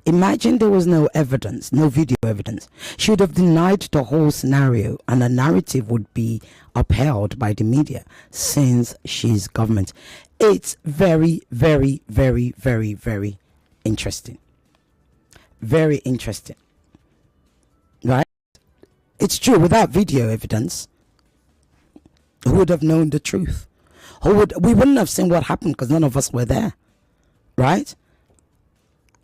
Imagine there was no evidence, no video evidence. She would have denied the whole scenario, and the narrative would be upheld by the media since she's government. It's very, very, very, very, very interesting. Very interesting. Right? It's true, without video evidence, who would have known the truth? We wouldn't have seen what happened because none of us were there. Right?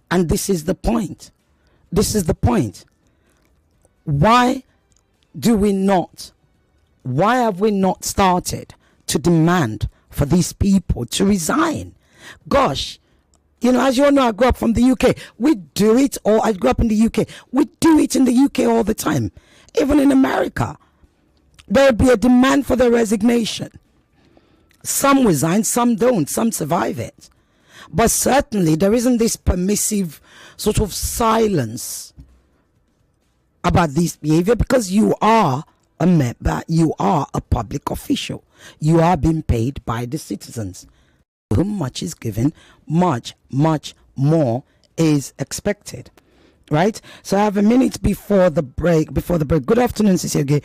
And this is the point. This is the point. Why have we not started to demand for these people to resign? Gosh, you know, as you all know, I grew up from the UK. We do it, or I grew up in the UK. We do it in the UK all the time. Even in America, there will be a demand for their resignation. Some resign, some don't, some survive it. But certainly there isn't this permissive sort of silence about this behavior, because you are a member, you are a public official. You are being paid by the citizens. Whom much is given, much, much more is expected. Right? So I have a minute before the break. Good afternoon, Cecilia.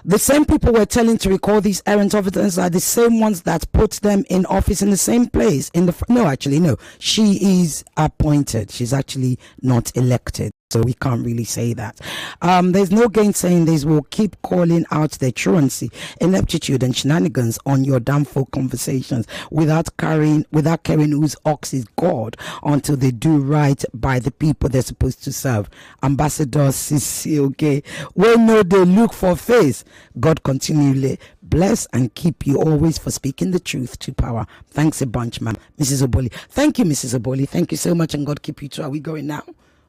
The same people we're telling to recall these errant officers are the same ones that put them in office in the same place. No. She is appointed. She's actually not elected. So we can't really say that. There's no gainsaying this. We'll keep calling out their truancy, ineptitude, and shenanigans on your Danfo conversations without caring whose ox is God, until they do right by the people they're supposed to serve. Ambassador Sisi, okay? We know they look for face. God continually bless and keep you always for speaking the truth to power. Thanks a bunch, ma'am. Mrs. Oboli. Thank you, Mrs. Oboli. Thank you so much, and God keep you too. Are we going now?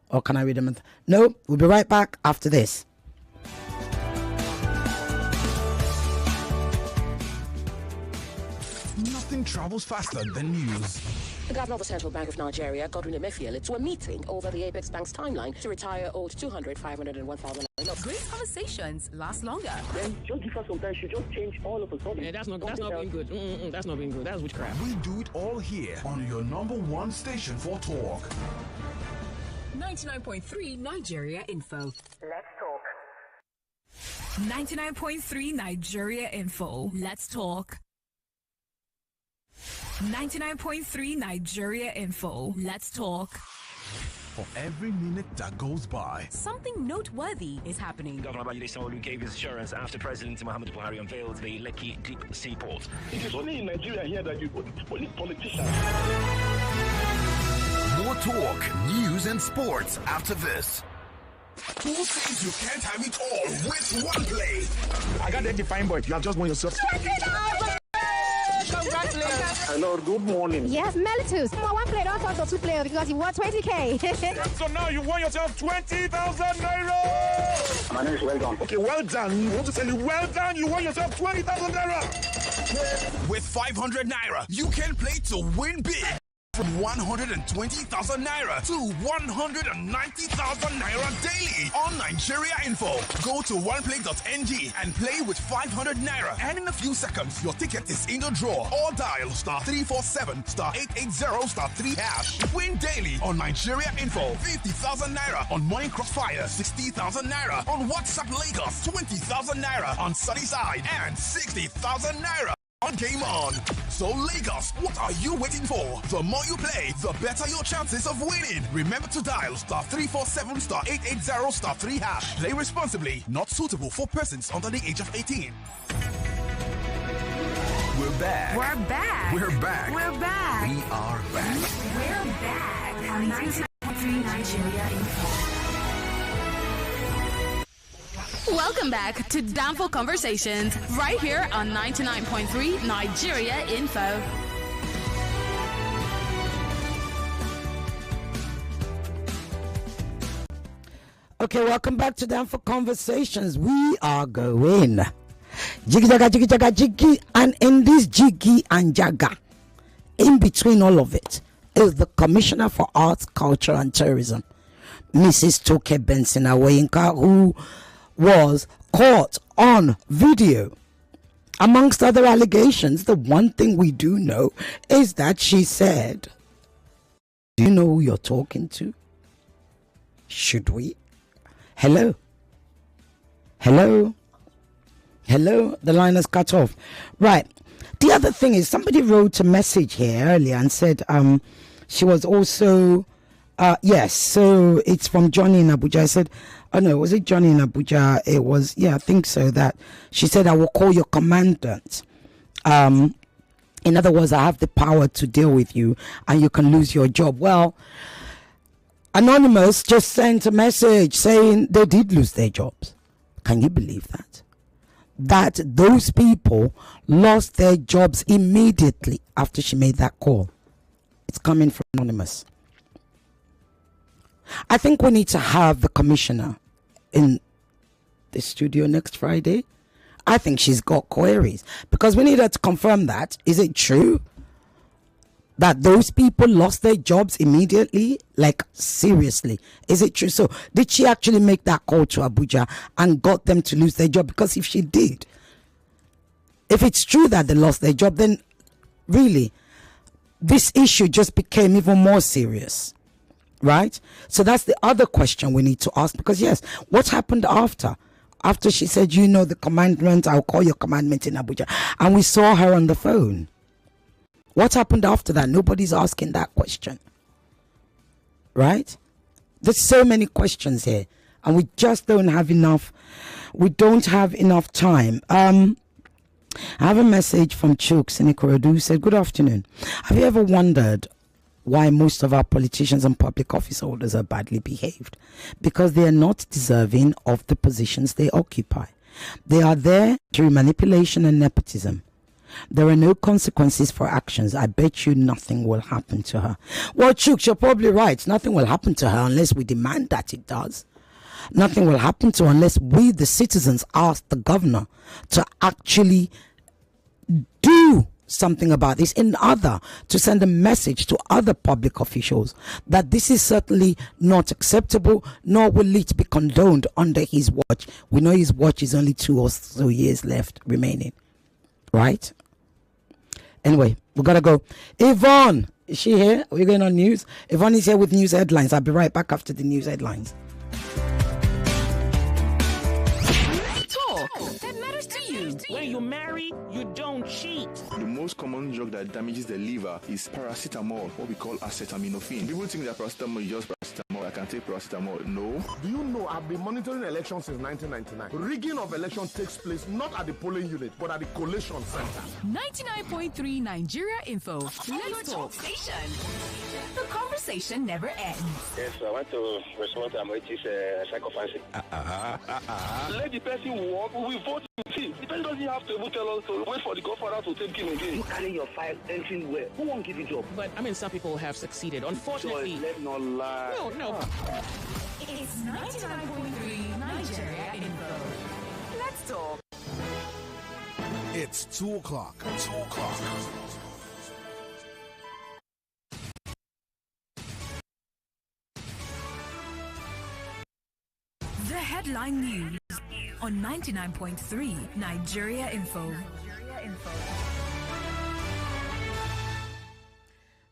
Or can I read them? No, we'll be right back after this. Nothing travels faster than news. The governor of the Central Bank of Nigeria, Godwin Emefiele, to a meeting over the Apex Bank's timeline to retire owed 200, 500, and 1,000. Great conversations last longer. Then just give us some time. She just change all of a sudden. Yeah, that's not being good. That's not being good. That's witchcraft. We do it all here on your #1 station for talk. 99.3 Nigeria Info. Let's talk. 99.3 Nigeria Info. Let's talk. 99.3 Nigeria Info. Let's talk. For every minute that goes by, something noteworthy is happening. Governor Babajide Sanwo-Olu gave his assurance after President Muhammadu Buhari unveiled the Lekki Deep Sea Port. It is only in Nigeria here that you politicians. more talk, news, and sports after this. Who says you can't have it all with one play? I got that defined, but you have just won yourself. Congratulations. Hello, good morning. Yes, Melitus. One play, don't talk to two players because you won 20K. So now you won yourself 20,000 naira. My name is Well Done. Okay, well done. We want to tell you, well done. You won yourself 20,000 naira. With 500 naira, you can play to win big. From 120,000 naira to 190,000 naira daily on Nigeria Info. Go to oneplay.ng and play with 500 naira. And in a few seconds, your ticket is in the draw. Or dial *347 *880 *3#. Win daily on Nigeria Info. 50,000 naira on Morning Crossfire. 60,000 naira on WhatsApp Lagos. 20,000 naira on Sunnyside. And 60,000 naira on Game On. So Lagos, what are you waiting for? The more you play, the better your chances of winning. Remember to dial *347 *880 *3#. Play responsibly. Not suitable for persons under the age of 18. We're back. We're back. We're back. We're back. We are back. We're back on 99.3 Nigeria Info. Welcome back to Danfo Conversations, right here on 99.3 Nigeria Info. Okay, welcome back to Danfo Conversations. We are going jiggy jaga, jiggy jaga, jiggy, and in this jiggy and jaga, in between all of it, is the Commissioner for Arts, Culture and Tourism, Mrs. Toke Benson Awoyinka, who was caught on video. Amongst other allegations, the one thing we do know is that she said, "Do you know who you're talking to?" Should we? Hello? Hello? Hello? The line is cut off. Right. The other thing is, somebody wrote a message here earlier and said she was also, yes, so it's from Johnny in Abuja. I said, oh no, was it Johnny in Abuja? It was, yeah, I think so. That she said, I will call your commandant. In other words, I have the power to deal with you and you can lose your job. Well, Anonymous just sent a message saying they did lose their jobs. Can you believe that? That those people lost their jobs immediately after she made that call. It's coming from Anonymous. I think we need to have the commissioner in the studio next Friday. I think she's got queries because we need her to confirm that. Is it true that those people lost their jobs immediately? Like, seriously, is it true? So did she actually make that call to Abuja and got them to lose their job? Because if she did, if it's true that they lost their job, then really this issue just became even more serious, right? So that's the other question we need to ask, because yes, what happened after she said, you know, the commandment, I'll call your commandment in Abuja, and we saw her on the phone? What happened after that? Nobody's asking that question, right? There's so many questions here, and we just don't have enough. We don't have enough time. I have a message from Chooks in Ikorodu who said, good afternoon. Have you ever wondered why most of our politicians and public office holders are badly behaved? Because they are not deserving of the positions they occupy. They are there through manipulation and nepotism. There are no consequences for actions. I bet you nothing will happen to her. Well, Chooks, you're probably right. Nothing will happen to her unless we demand that it does. Nothing will happen to her unless we, the citizens, ask the governor to actually do something about this, to send a message to other public officials that this is certainly not acceptable, nor will it be condoned under his watch. We know his watch is only 2 or so years left remaining, right? Anyway, we gotta go. Yvonne, is she here? Are we going on news? Yvonne is here with news headlines. I'll be right back after the news headlines. Talk that matters to you. When you marry, you don't cheat. The most common drug that damages the liver is paracetamol, what we call acetaminophen. People think that paracetamol is just paracetamol. I can take paracetamol. No. Do you know I've been monitoring elections since 1999? Rigging of elections takes place not at the polling unit, but at the collation center. 99.3 Nigeria Info. Let's talk station. The conversation never ends. Yes, I want to respond to Amriti's psychophancy. Let the person walk. We vote. See, the person doesn't have to even tell us to wait for the godfather to take him again. You carry your file entering where? Who won't give you job? But I mean, some people have succeeded. Unfortunately, let's not lie. No. It's 99.3 Nigeria Info. Let's talk. It's 2 o'clock. 2 o'clock. The headline news on 99.3 Nigeria Info.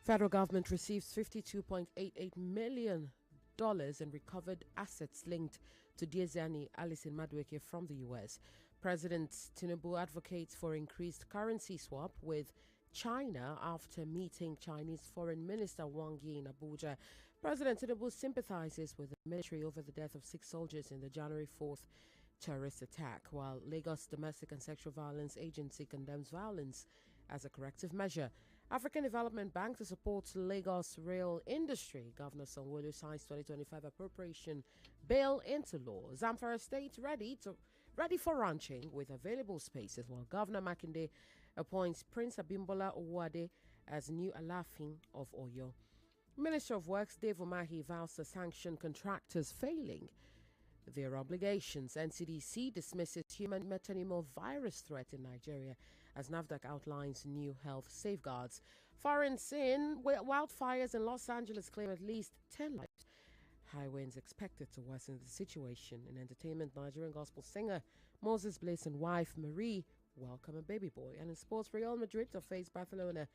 Federal government receives $52.88 million in recovered assets linked to Diezani Alison Madueke from the U.S. President Tinubu advocates for increased currency swap with China after meeting Chinese Foreign Minister Wang Yi in Abuja. President Tinubu sympathizes with the military over the death of 6 soldiers in the January 4th terrorist attack, while Lagos Domestic and Sexual Violence Agency condemns violence as a corrective measure. African Development Bank to support Lagos rail industry. Governor Sanwo-Olu signs 2025 appropriation bill into law. Zamfara State ready for ranching with available spaces, while Governor Makinde appoints Prince Abimbola Owode as new Alafin of Oyo. Minister of Works Dave Umahi vows to sanction contractors failing their obligations. NCDC dismisses human metapneumovirus threat in Nigeria as NAFDAC outlines new health safeguards. Foreign sin, wildfires in Los Angeles claim at least 10 lives. High winds expected to worsen the situation. In entertainment, Nigerian gospel singer Moses Bliss and wife Marie welcome a baby boy. And in sports, Real Madrid to face Barcelona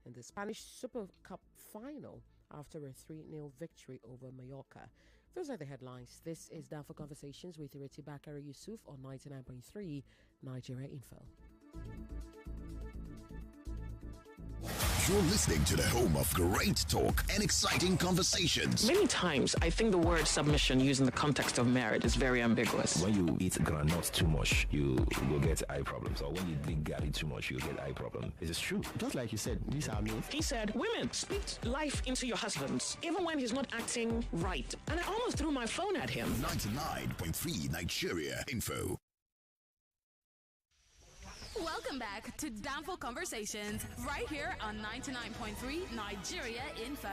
in the Spanish Super Cup final after a 3-0 victory over Mallorca. Those are the headlines. This is Danfo Conversations with Ireti Bakare-Yusuf on 99.3 Nigeria Info. You're listening to the home of great talk and exciting conversations. Many times, I think the word submission used in the context of marriage is very ambiguous. When you eat granite too much, you will get eye problems. Or when you drink garlic too much, you get eye problems. It is true. Just like you said, these are myths. He said, women, speak life into your husbands, even when he's not acting right. And I almost threw my phone at him. 99.3 Nigeria Info. Welcome back to Danfo Conversations, right here on 99.3 Nigeria Info.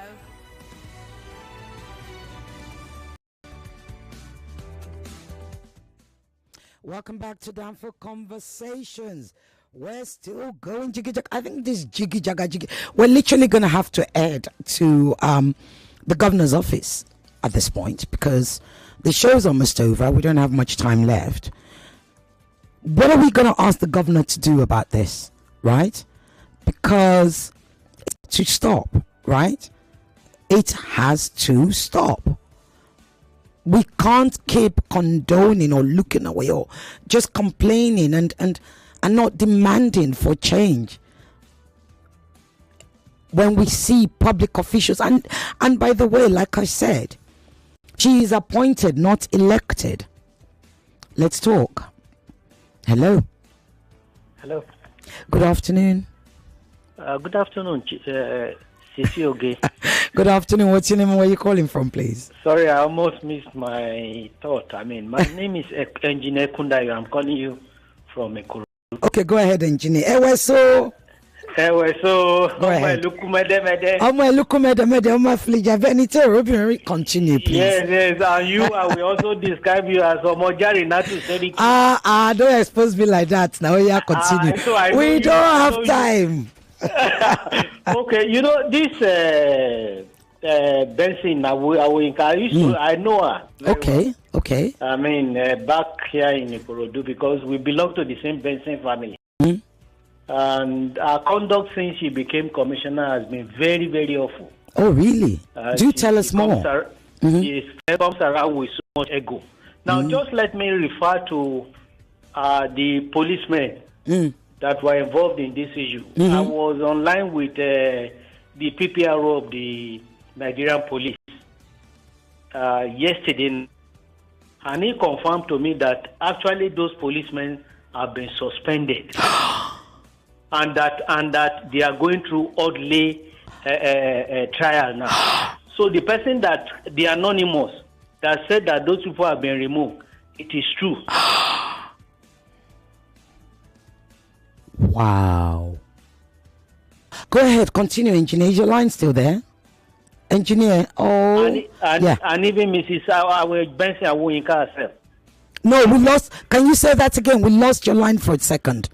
Welcome back to Danfo Conversations. We're still going jiggy jaga. I think this jiggy jaga jiggy. We're literally going to have to head to the governor's office at this point because the show's almost over. We don't have much time left. What are we going to ask the governor to do about this, right? Because to stop, right? It has to stop. We can't keep condoning or looking away or just complaining and not demanding for change when we see public officials. And by the way, like I said, she is appointed, not elected. Let's talk. Hello. Hello. Good afternoon. Good afternoon, Sisi Oge. Good afternoon. What's your name and where are you calling from, please? Sorry, I almost missed my thought. My name is Engineer Kundayo. I'm calling you from Ekuru. Okay, go ahead, Engineer. Go ahead. Continue, please. Yes, and you, I will also describe you as Omojari Natu Sediki. Don't expose me like that. Now, continue. We don't have time. Okay, this Benson, I know her. Okay. Back here in Ikorodu because we belong to the same Benson family. Mm-hmm. And our conduct since she became commissioner has been very, very awful. Oh, really? Do tell us more. She comes around with so much ego. Now, just let me refer to the policemen that were involved in this issue. I was online with the PPRO of the Nigerian police yesterday, and he confirmed to me that actually those policemen have been suspended. And that they are going through orderly trial now. So the person that the anonymous that said that those people have been removed, it is true. Wow. Go ahead, continue, Engineer. Is your line still there? Engineer, and even Mrs. Benson Awuinka herself. No, we lost. Can you say that again? We lost your line for a second.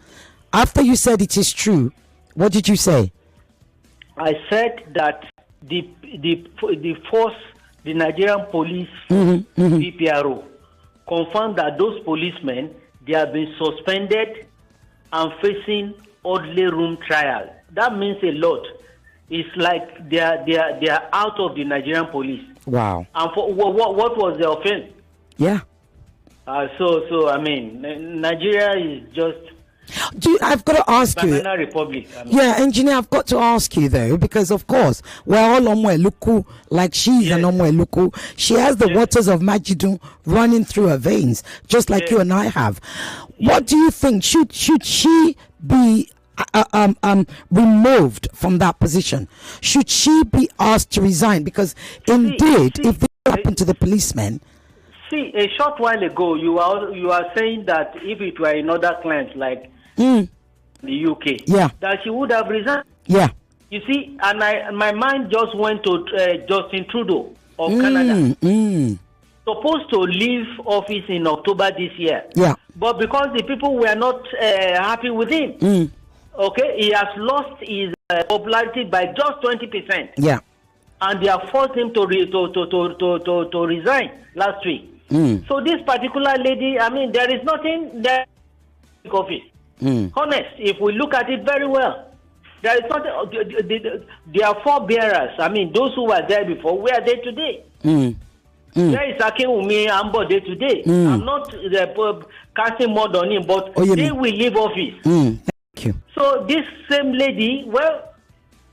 After you said it is true, what did you say? I said that the force, the Nigerian police, PPRO, confirmed that those policemen, they have been suspended and facing orderly room trial. That means a lot. It's like they are out of the Nigerian police. Wow. And for what was the offense? Yeah. Nigeria is just. I've got to ask you. Republic. Yeah, Engineer, I've got to ask you though, because of course we're all Omweluku, like she's an Omweluku. She has the waters of Majidun running through her veins, just like you and I have. What do you think? Should she be removed from that position? Should she be asked to resign? Because indeed, if this happened to the policemen. See, a short while ago, you are saying that if it were in other clients like the UK, that she would have resigned. Yeah. You see, and my mind just went to Justin Trudeau of Canada. Supposed to leave office in October this year. Yeah. But because the people were not happy with him, okay, he has lost his popularity by just 20%. Yeah. And they have forced him to resign last week. So this particular lady, there is nothing there of it. Honest, if we look at it very well, there is nothing. There are four bearers. Those who were there before, where are they today? There is Akinwumi Ambode today. I'm not casting mud on him, but they will leave office. Thank you. So this same lady, well,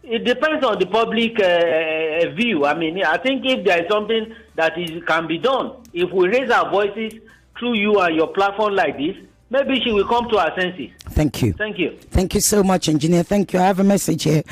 it depends on the public view. I mean, I think if there is something that can be done, if we raise our voices through you and your platform like this, maybe she will come to her senses. Thank you. Thank you. Thank you so much, engineer. Thank you. I have a message here.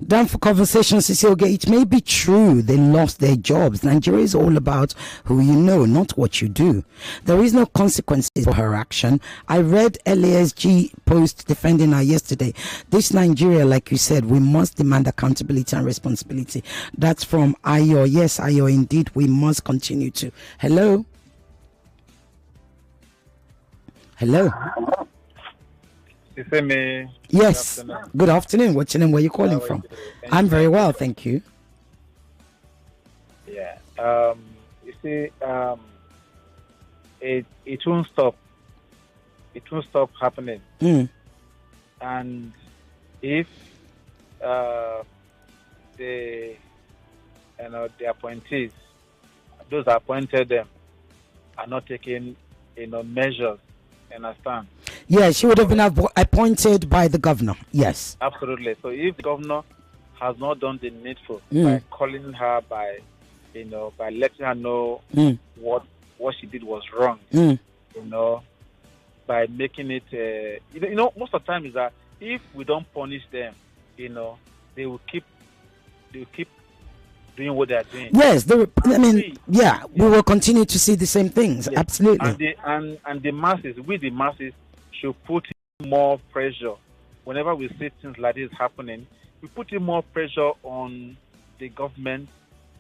Danfo Conversations, okay, it may be true they lost their jobs. Nigeria is all about who you know, not what you do. There is no consequences for her action. I read LASG post defending her yesterday. This Nigeria, like you said, we must demand accountability and responsibility. That's from Ayo. Yes, Ayo, indeed, we must continue to. Hello? Hello? Yes. Good afternoon. What's your name? Where are you calling from? I'm very well, thank you. Yeah. You see, it won't stop. It won't stop happening. And if the appointees, those that appointed them, are not taking measures, understand? Yeah, she would have been appointed by the governor. Yes. Absolutely. So if the governor has not done the needful by calling her, by letting her know what she did was wrong, by making it, most of the time is that if we don't punish them, they will keep doing what they are doing. Yes, we will continue to see the same things. Yes. Absolutely. And the masses, the masses, should put more pressure. Whenever we see things like this happening, we put in more pressure on the government.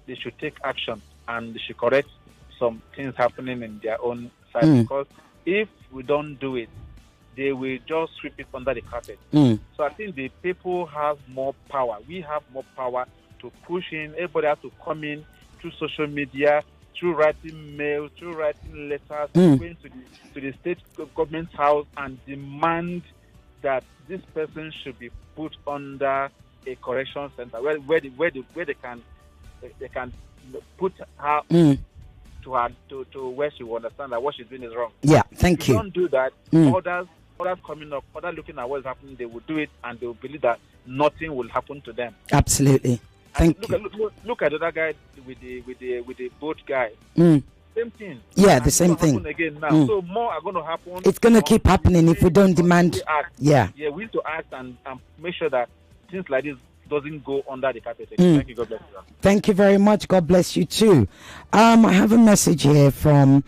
They should take action and they should correct some things happening in their own side. Because if we don't do it, they will just sweep it under the carpet. So I think the people have more power. We have more power to push in. Everybody has to come in through social media, through writing mail, through writing letters, going to the state government's house and demand that this person should be put under a correction center where they can put her to where she will understand that what she's doing is wrong. Yeah, thank you. If you don't do that, others coming up, others looking at what's happening, they will do it and they will believe that nothing will happen to them. Absolutely. Thank you. Look at the other guy with the boat guy. Same thing. Yeah, the same thing. Again now. So more are going to happen. It's going to keep happening if we don't demand. Yeah. Yeah, we need to act and make sure that things like this doesn't go under the carpet. Thank you. God bless you. Thank you very much. God bless you too. I have a message here from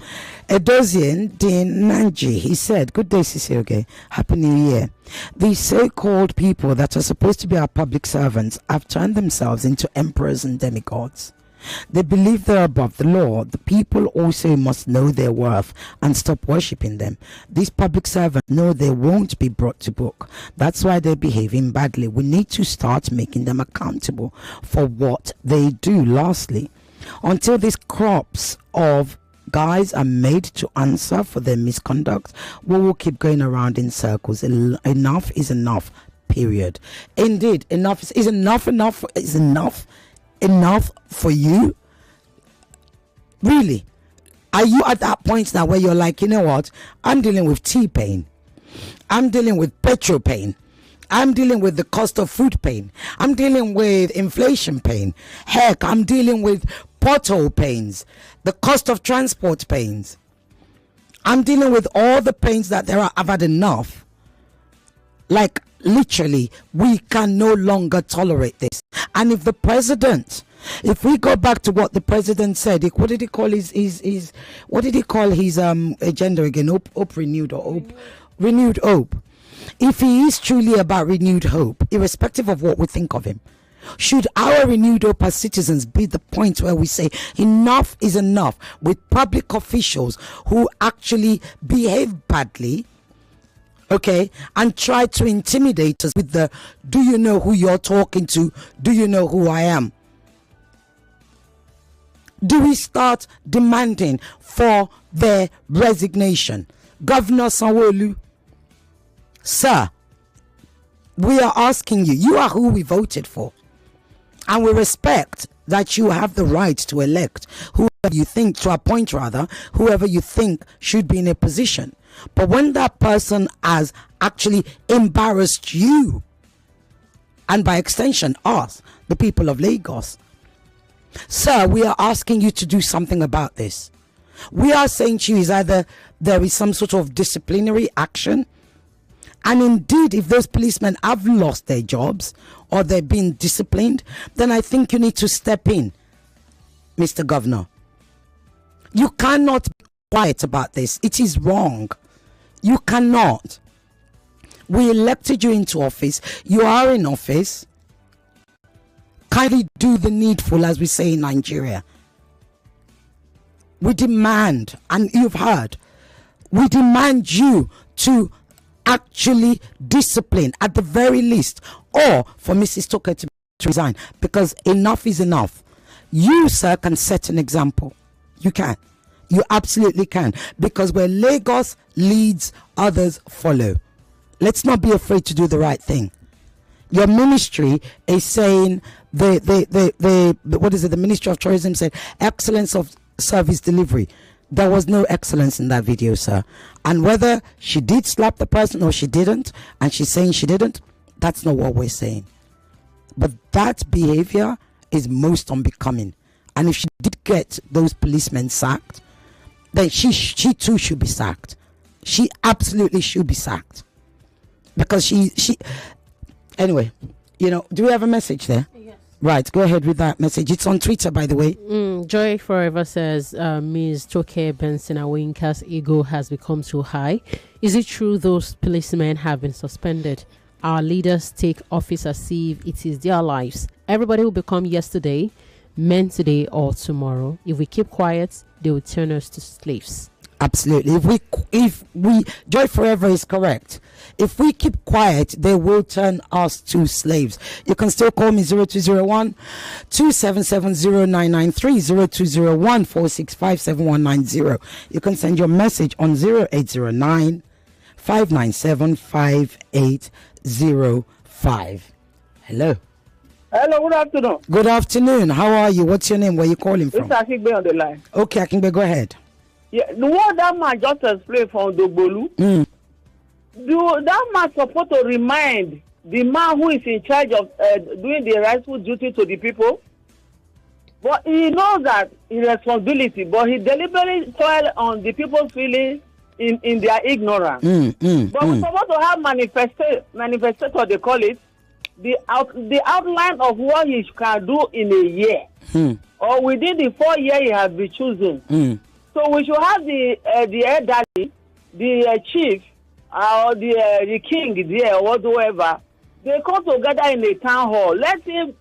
Edozian Din Nanji. He said, "Good day, Sisioge. Happy New Year. These so-called people that are supposed to be our public servants have turned themselves into emperors and demigods. They believe they're above the law. The people also must know their worth and stop worshipping them. These public servants know they won't be brought to book. That's why they're behaving badly. We need to start making them accountable for what they do. Lastly, until these crops of guys are made to answer for their misconduct, we will keep going around in circles. Enough is enough, period." Indeed, enough is enough. Enough is enough. Enough for you? Really? Are you at that point now where you're like, you know what? I'm dealing with tea pain. I'm dealing with petrol pain. I'm dealing with the cost of food pain. I'm dealing with inflation pain. Heck, I'm dealing with pothole pains, the cost of transport pains. I'm dealing with all the pains that there are. I've had enough. Like, literally, we can no longer tolerate this. And if the president, if we go back to what the president said, what did he call his agenda again? Hope renewed, or hope renewed hope. If he is truly about renewed hope, irrespective of what we think of him, should our renewed hope as citizens be the point where we say enough is enough with public officials who actually behave badly, okay, and try to intimidate us with the, do you know who you're talking to? Do you know who I am? Do we start demanding for their resignation? Governor Sanwo-Olu, sir, we are asking you, you are who we voted for, and we respect that you have the right to elect whoever you think, to appoint rather, whoever you think should be in a position. But when that person has actually embarrassed you, and by extension us, the people of Lagos, sir, we are asking you to do something about this. We are saying to you is either there is some sort of disciplinary action, and indeed if those policemen have lost their jobs or they're being disciplined, then I think you need to step in, Mr. Governor. You cannot be quiet about this. It is wrong. You cannot. We elected you into office. You are in office. Kindly do the needful, as we say in Nigeria. We demand, and you've heard, we demand you to actually discipline at the very least, or for Mrs. Tucker to resign, because enough is enough. You, sir, can set an example. You can. You absolutely can, because where Lagos leads, others follow. Let's not be afraid to do the right thing. Your ministry is saying what is it? The Ministry of Tourism said excellence of service delivery. There was no excellence in that video, sir. And whether she did slap the person or she didn't, and she's saying she didn't, that's not what we're saying. But that behavior is most unbecoming. And if she did get those policemen sacked, then she too should be sacked. She absolutely should be sacked. Because she anyway, do we have a message there? Yes. Right, go ahead with that message. It's on Twitter, by the way. Joy Forever says, Ms. Toke Benson Awinka's ego has become too high. Is it true those policemen have been suspended? Our leaders take office as if it is their lives. Everybody will become yesterday, men today or tomorrow. If we keep quiet, they will turn us to slaves. Absolutely. If we Joy Forever is correct. If we keep quiet, they will turn us to slaves. You can still call me 0201 2770993, 0201 465 7190. You can send your message on 0809 597 5805. Hello. Hello, good afternoon. Good afternoon. How are you? What's your name? Where are you calling from? It's Akingbe on the line. Okay, Akingbe, go ahead. Yeah, the one that man just explained from Dogbolu, that man supposed to remind the man who is in charge of doing the rightful duty to the people. But he knows that irresponsibility, but he deliberately toil on the people's feelings in their ignorance. But we're supposed to have manifesto, they call it, the outline of what he can do in a year, or within the 4 years he has been chosen. So we should have the elderly, the chief, or the king there, or whatsoever. They come together in a town hall. Let him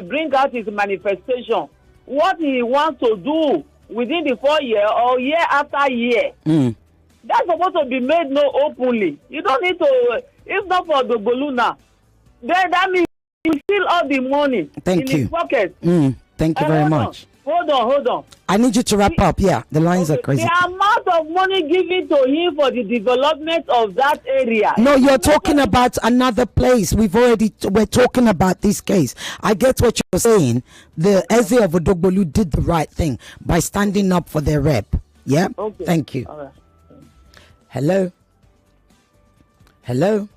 bring out his manifestation, what he wants to do within the 4 years or year after year. That's supposed to be made known openly. You don't need to, if not for the Boluna, then that means you steal all the money in his pocket. Thank you very much. Hold on. I need you to wrap up. Yeah, the lines are crazy. The amount of money given to him for the development of that area. No, you're talking about another place. We're talking about this case. I get what you're saying. The Eze of Odogbolu did the right thing by standing up for their rep. Yeah? Okay. Thank you. All right. Hello? Hello?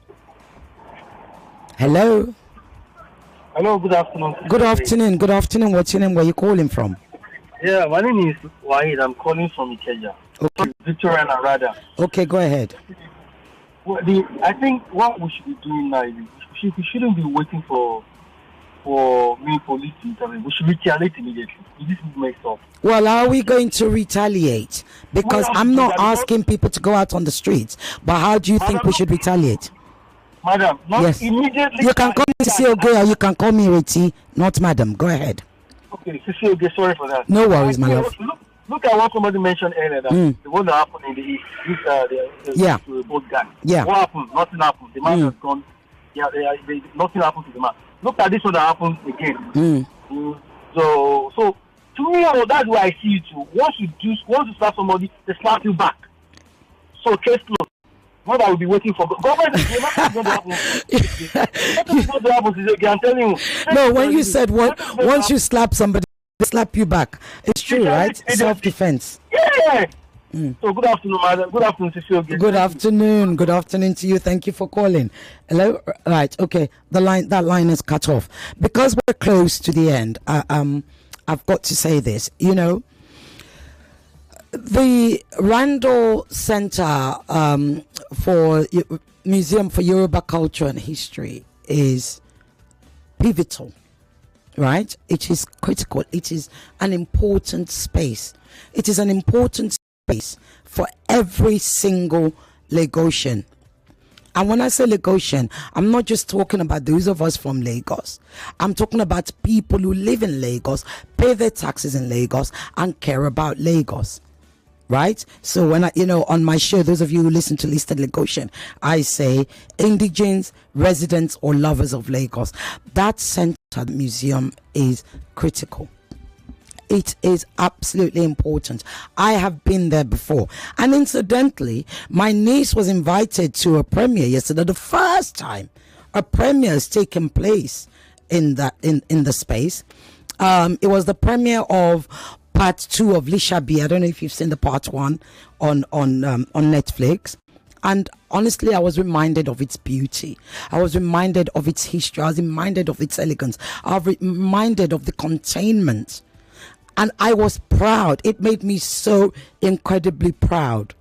Hello, good afternoon. Good afternoon. What's your name? Where are you calling from? Yeah, my name is Wahid. I'm calling from Ikeja. Okay. Victoria Narada. Okay, go ahead. Well, I think what we should be doing now is we shouldn't be waiting for main police to intervene. We should retaliate immediately. This is messed up. Well, how are we going to retaliate? Because I'm not asking people to go out on the streets, but how do you think we should retaliate? Madam, yes. Immediately. You can call me Sisi Oge or you can call me Ireti, not madam. Go ahead. Okay, Sisi Oge, sorry for that. No worries, my love. Look at what somebody mentioned earlier, that the one that happened in the East, the boat guy. Yeah. What happened? Nothing happened. The man has gone. Nothing happened to the man. Look at this one that happened again. So to me, that's why I see it too. Once you slap somebody, they slap you back. So case closed. What I will be waiting for. Government is not going to happen. Nothing is going to happen. I'm telling you. No, when you said once you slap somebody, they slap you back. It's true, right? Self-defense. Yeah. So good afternoon, madam. Good afternoon to you again. Good afternoon. Good afternoon to you. Thank you for calling. Hello. Right. Okay. That line is cut off because we're close to the end. I've got to say this. You know, the Randall Center for Museum for Yoruba Culture and History is pivotal, right? It is critical. It is an important space. It is an important space for every single Lagosian. And when I say Lagosian, I'm not just talking about those of us from Lagos. I'm talking about people who live in Lagos, pay their taxes in Lagos, and care about Lagos. Right? So when on my show, those of you who listen to Listed Lagosian, I say indigenes, residents, or lovers of Lagos. That center museum is critical. It is absolutely important. I have been there before. And incidentally, my niece was invited to a premiere yesterday. The first time a premiere has taken place in the space. It was the premiere of Part 2 of Lishabi. I don't know if you've seen the Part 1 on Netflix. And honestly, I was reminded of its beauty. I was reminded of its history. I was reminded of its elegance. I was reminded of the containment. And I was proud. It made me so incredibly proud.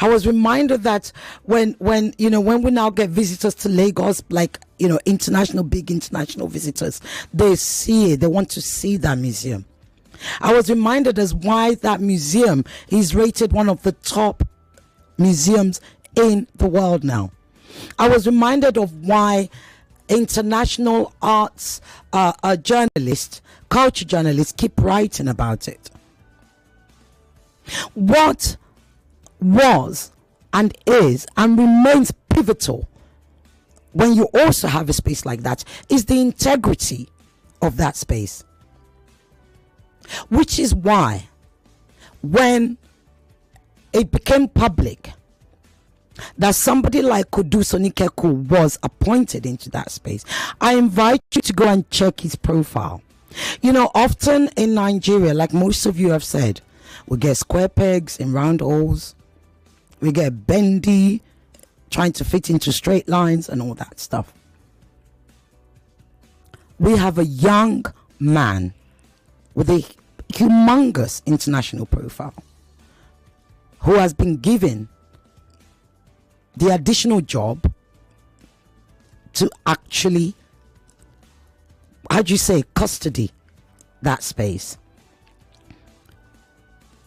I was reminded that when we now get visitors to Lagos, like, big international visitors, they see it. They want to see that museum. I was reminded as why that museum is rated one of the top museums in the world now. I was reminded of why international arts journalists, culture journalists keep writing about it. What was and is and remains pivotal when you also have a space like that is the integrity of that space. Which is why when it became public that somebody like Kudu Sonikeku was appointed into that space, I invite you to go and check his profile. Often in Nigeria, like most of you have said, we get square pegs in round holes. We get bendy, trying to fit into straight lines and all that stuff. We have a young man with a humongous international profile who has been given the additional job to actually, custody that space.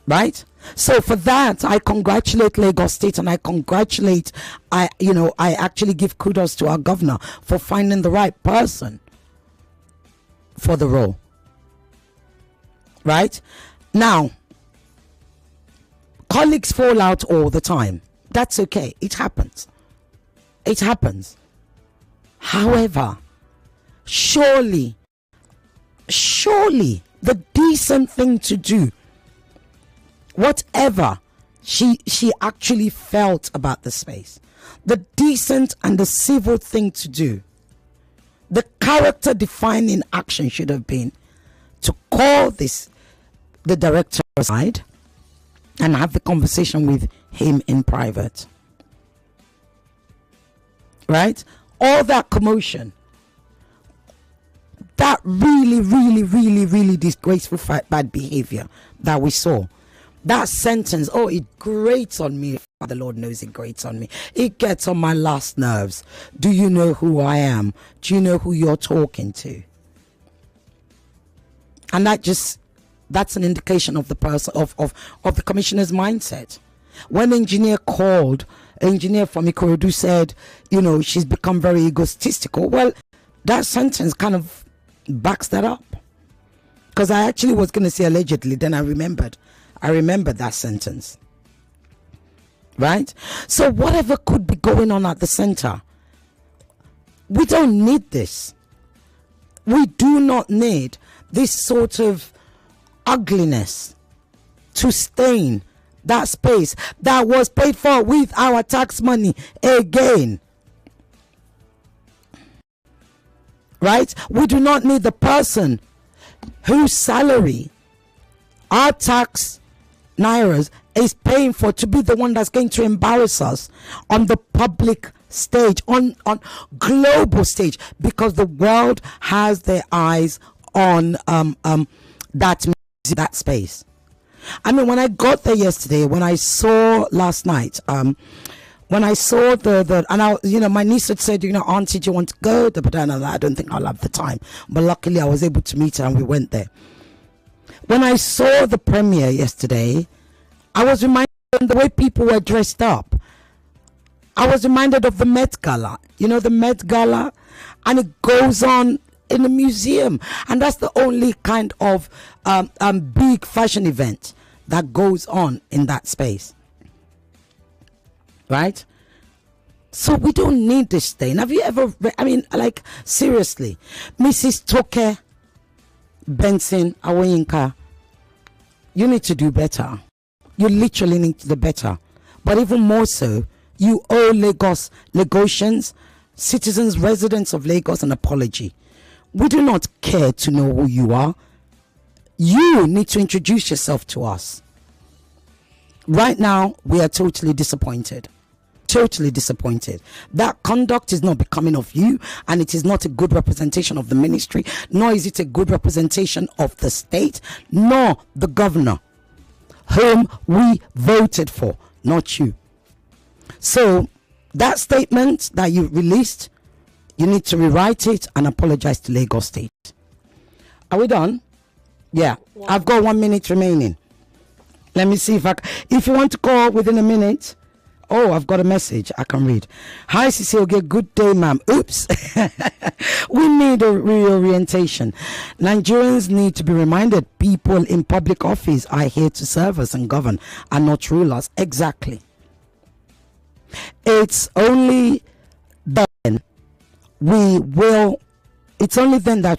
Right? So for that, I congratulate Lagos State, and I actually give kudos to our governor for finding the right person for the role. Right? Now, colleagues fall out all the time. That's okay. It happens. It happens. However, surely the decent thing to do, whatever she actually felt about the space, the decent and the civil thing to do, the character defining action should have been to call the director aside and have the conversation with him in private. Right? All that commotion, that really disgraceful bad behavior that we saw, that sentence, it grates on me. The Lord knows it grates on me. It gets on my last nerves. Do you know who I am? Do you know who you're talking to? And that's an indication of the person of the commissioner's mindset. When engineer from Ikorodu said, she's become very egotistical, well, that sentence kind of backs that up. Because I actually was going to say allegedly, then I remembered that sentence. Right? So whatever could be going on at the center, we don't need this. We do not need this sort of ugliness to stain that space that was paid for with our tax money again. Right? We do not need the person whose salary our tax nairas is paying for to be the one that's going to embarrass us on the public stage, on global stage, because the world has their eyes on that space. I mean, when I got there yesterday, when I saw last night, when I saw my niece had said, Auntie, do you want to go? But I don't think I'll have the time. But luckily I was able to meet her and we went there. When I saw the premiere yesterday, I was reminded of the way people were dressed up. I was reminded of the Met Gala. The Met Gala, and it goes on in the museum, and that's the only kind of big fashion event that goes on in that space, right? So we don't need this thing. Have you ever seriously, Mrs. Toke Benson Awoyinka, you need to do better. You literally need to do better. But even more so, you owe Lagosians, citizens, residents of Lagos, an apology. We do not care to know who you are. You need to introduce yourself to us. Right now, we are totally disappointed. Totally disappointed. That conduct is not becoming of you, and it is not a good representation of the ministry, nor is it a good representation of the state, nor the governor, whom we voted for, not you. So, that statement that you released, you need to rewrite it and apologize to Lagos State. Are we done? Yeah. I've got 1 minute remaining. Let me see if you want to call within a minute. Oh, I've got a message I can read. Hi, Cecile. Good day, ma'am. Oops. We need a reorientation. Nigerians need to be reminded people in public office are here to serve us and govern and not rule us. Exactly. It's only then that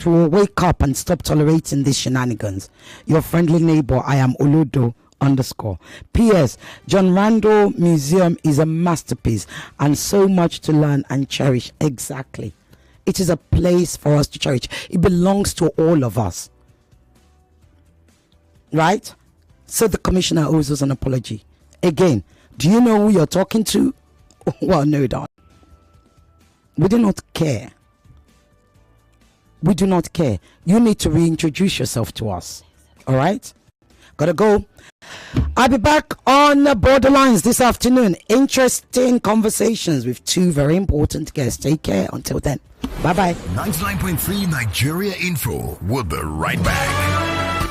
we will wake up and stop tolerating these shenanigans. Your friendly neighbor, I am Oludo _ P.S. John Randall Museum is a masterpiece and so much to learn and cherish. Exactly. It is a place for us to cherish. It belongs to all of us. Right? So the commissioner owes us an apology. Again, do you know who you're talking to? Well, no, don't. We do not care. We do not care. You need to reintroduce yourself to us. All right? Gotta go. I'll be back on the Borderlines this afternoon. Interesting conversations with two very important guests. Take care. Until then. Bye-bye. 99.3 Nigeria Info. We'll be right back.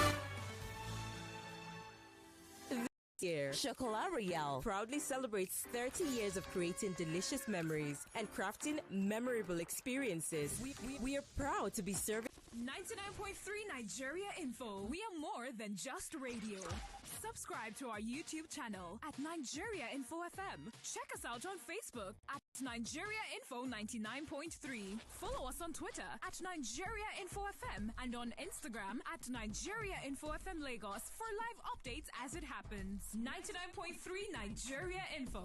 Year, Chocolat Royale proudly celebrates 30 years of creating delicious memories and crafting memorable experiences. We are proud to be serving 99.3 Nigeria Info. We are more than just radio. Subscribe to our YouTube channel at Nigeria Info FM. Check us out on Facebook at Nigeria Info 99.3. Follow us on Twitter at Nigeria Info FM and on Instagram at Nigeria Info FM Lagos for live updates as it happens. 99.3 Nigeria Info.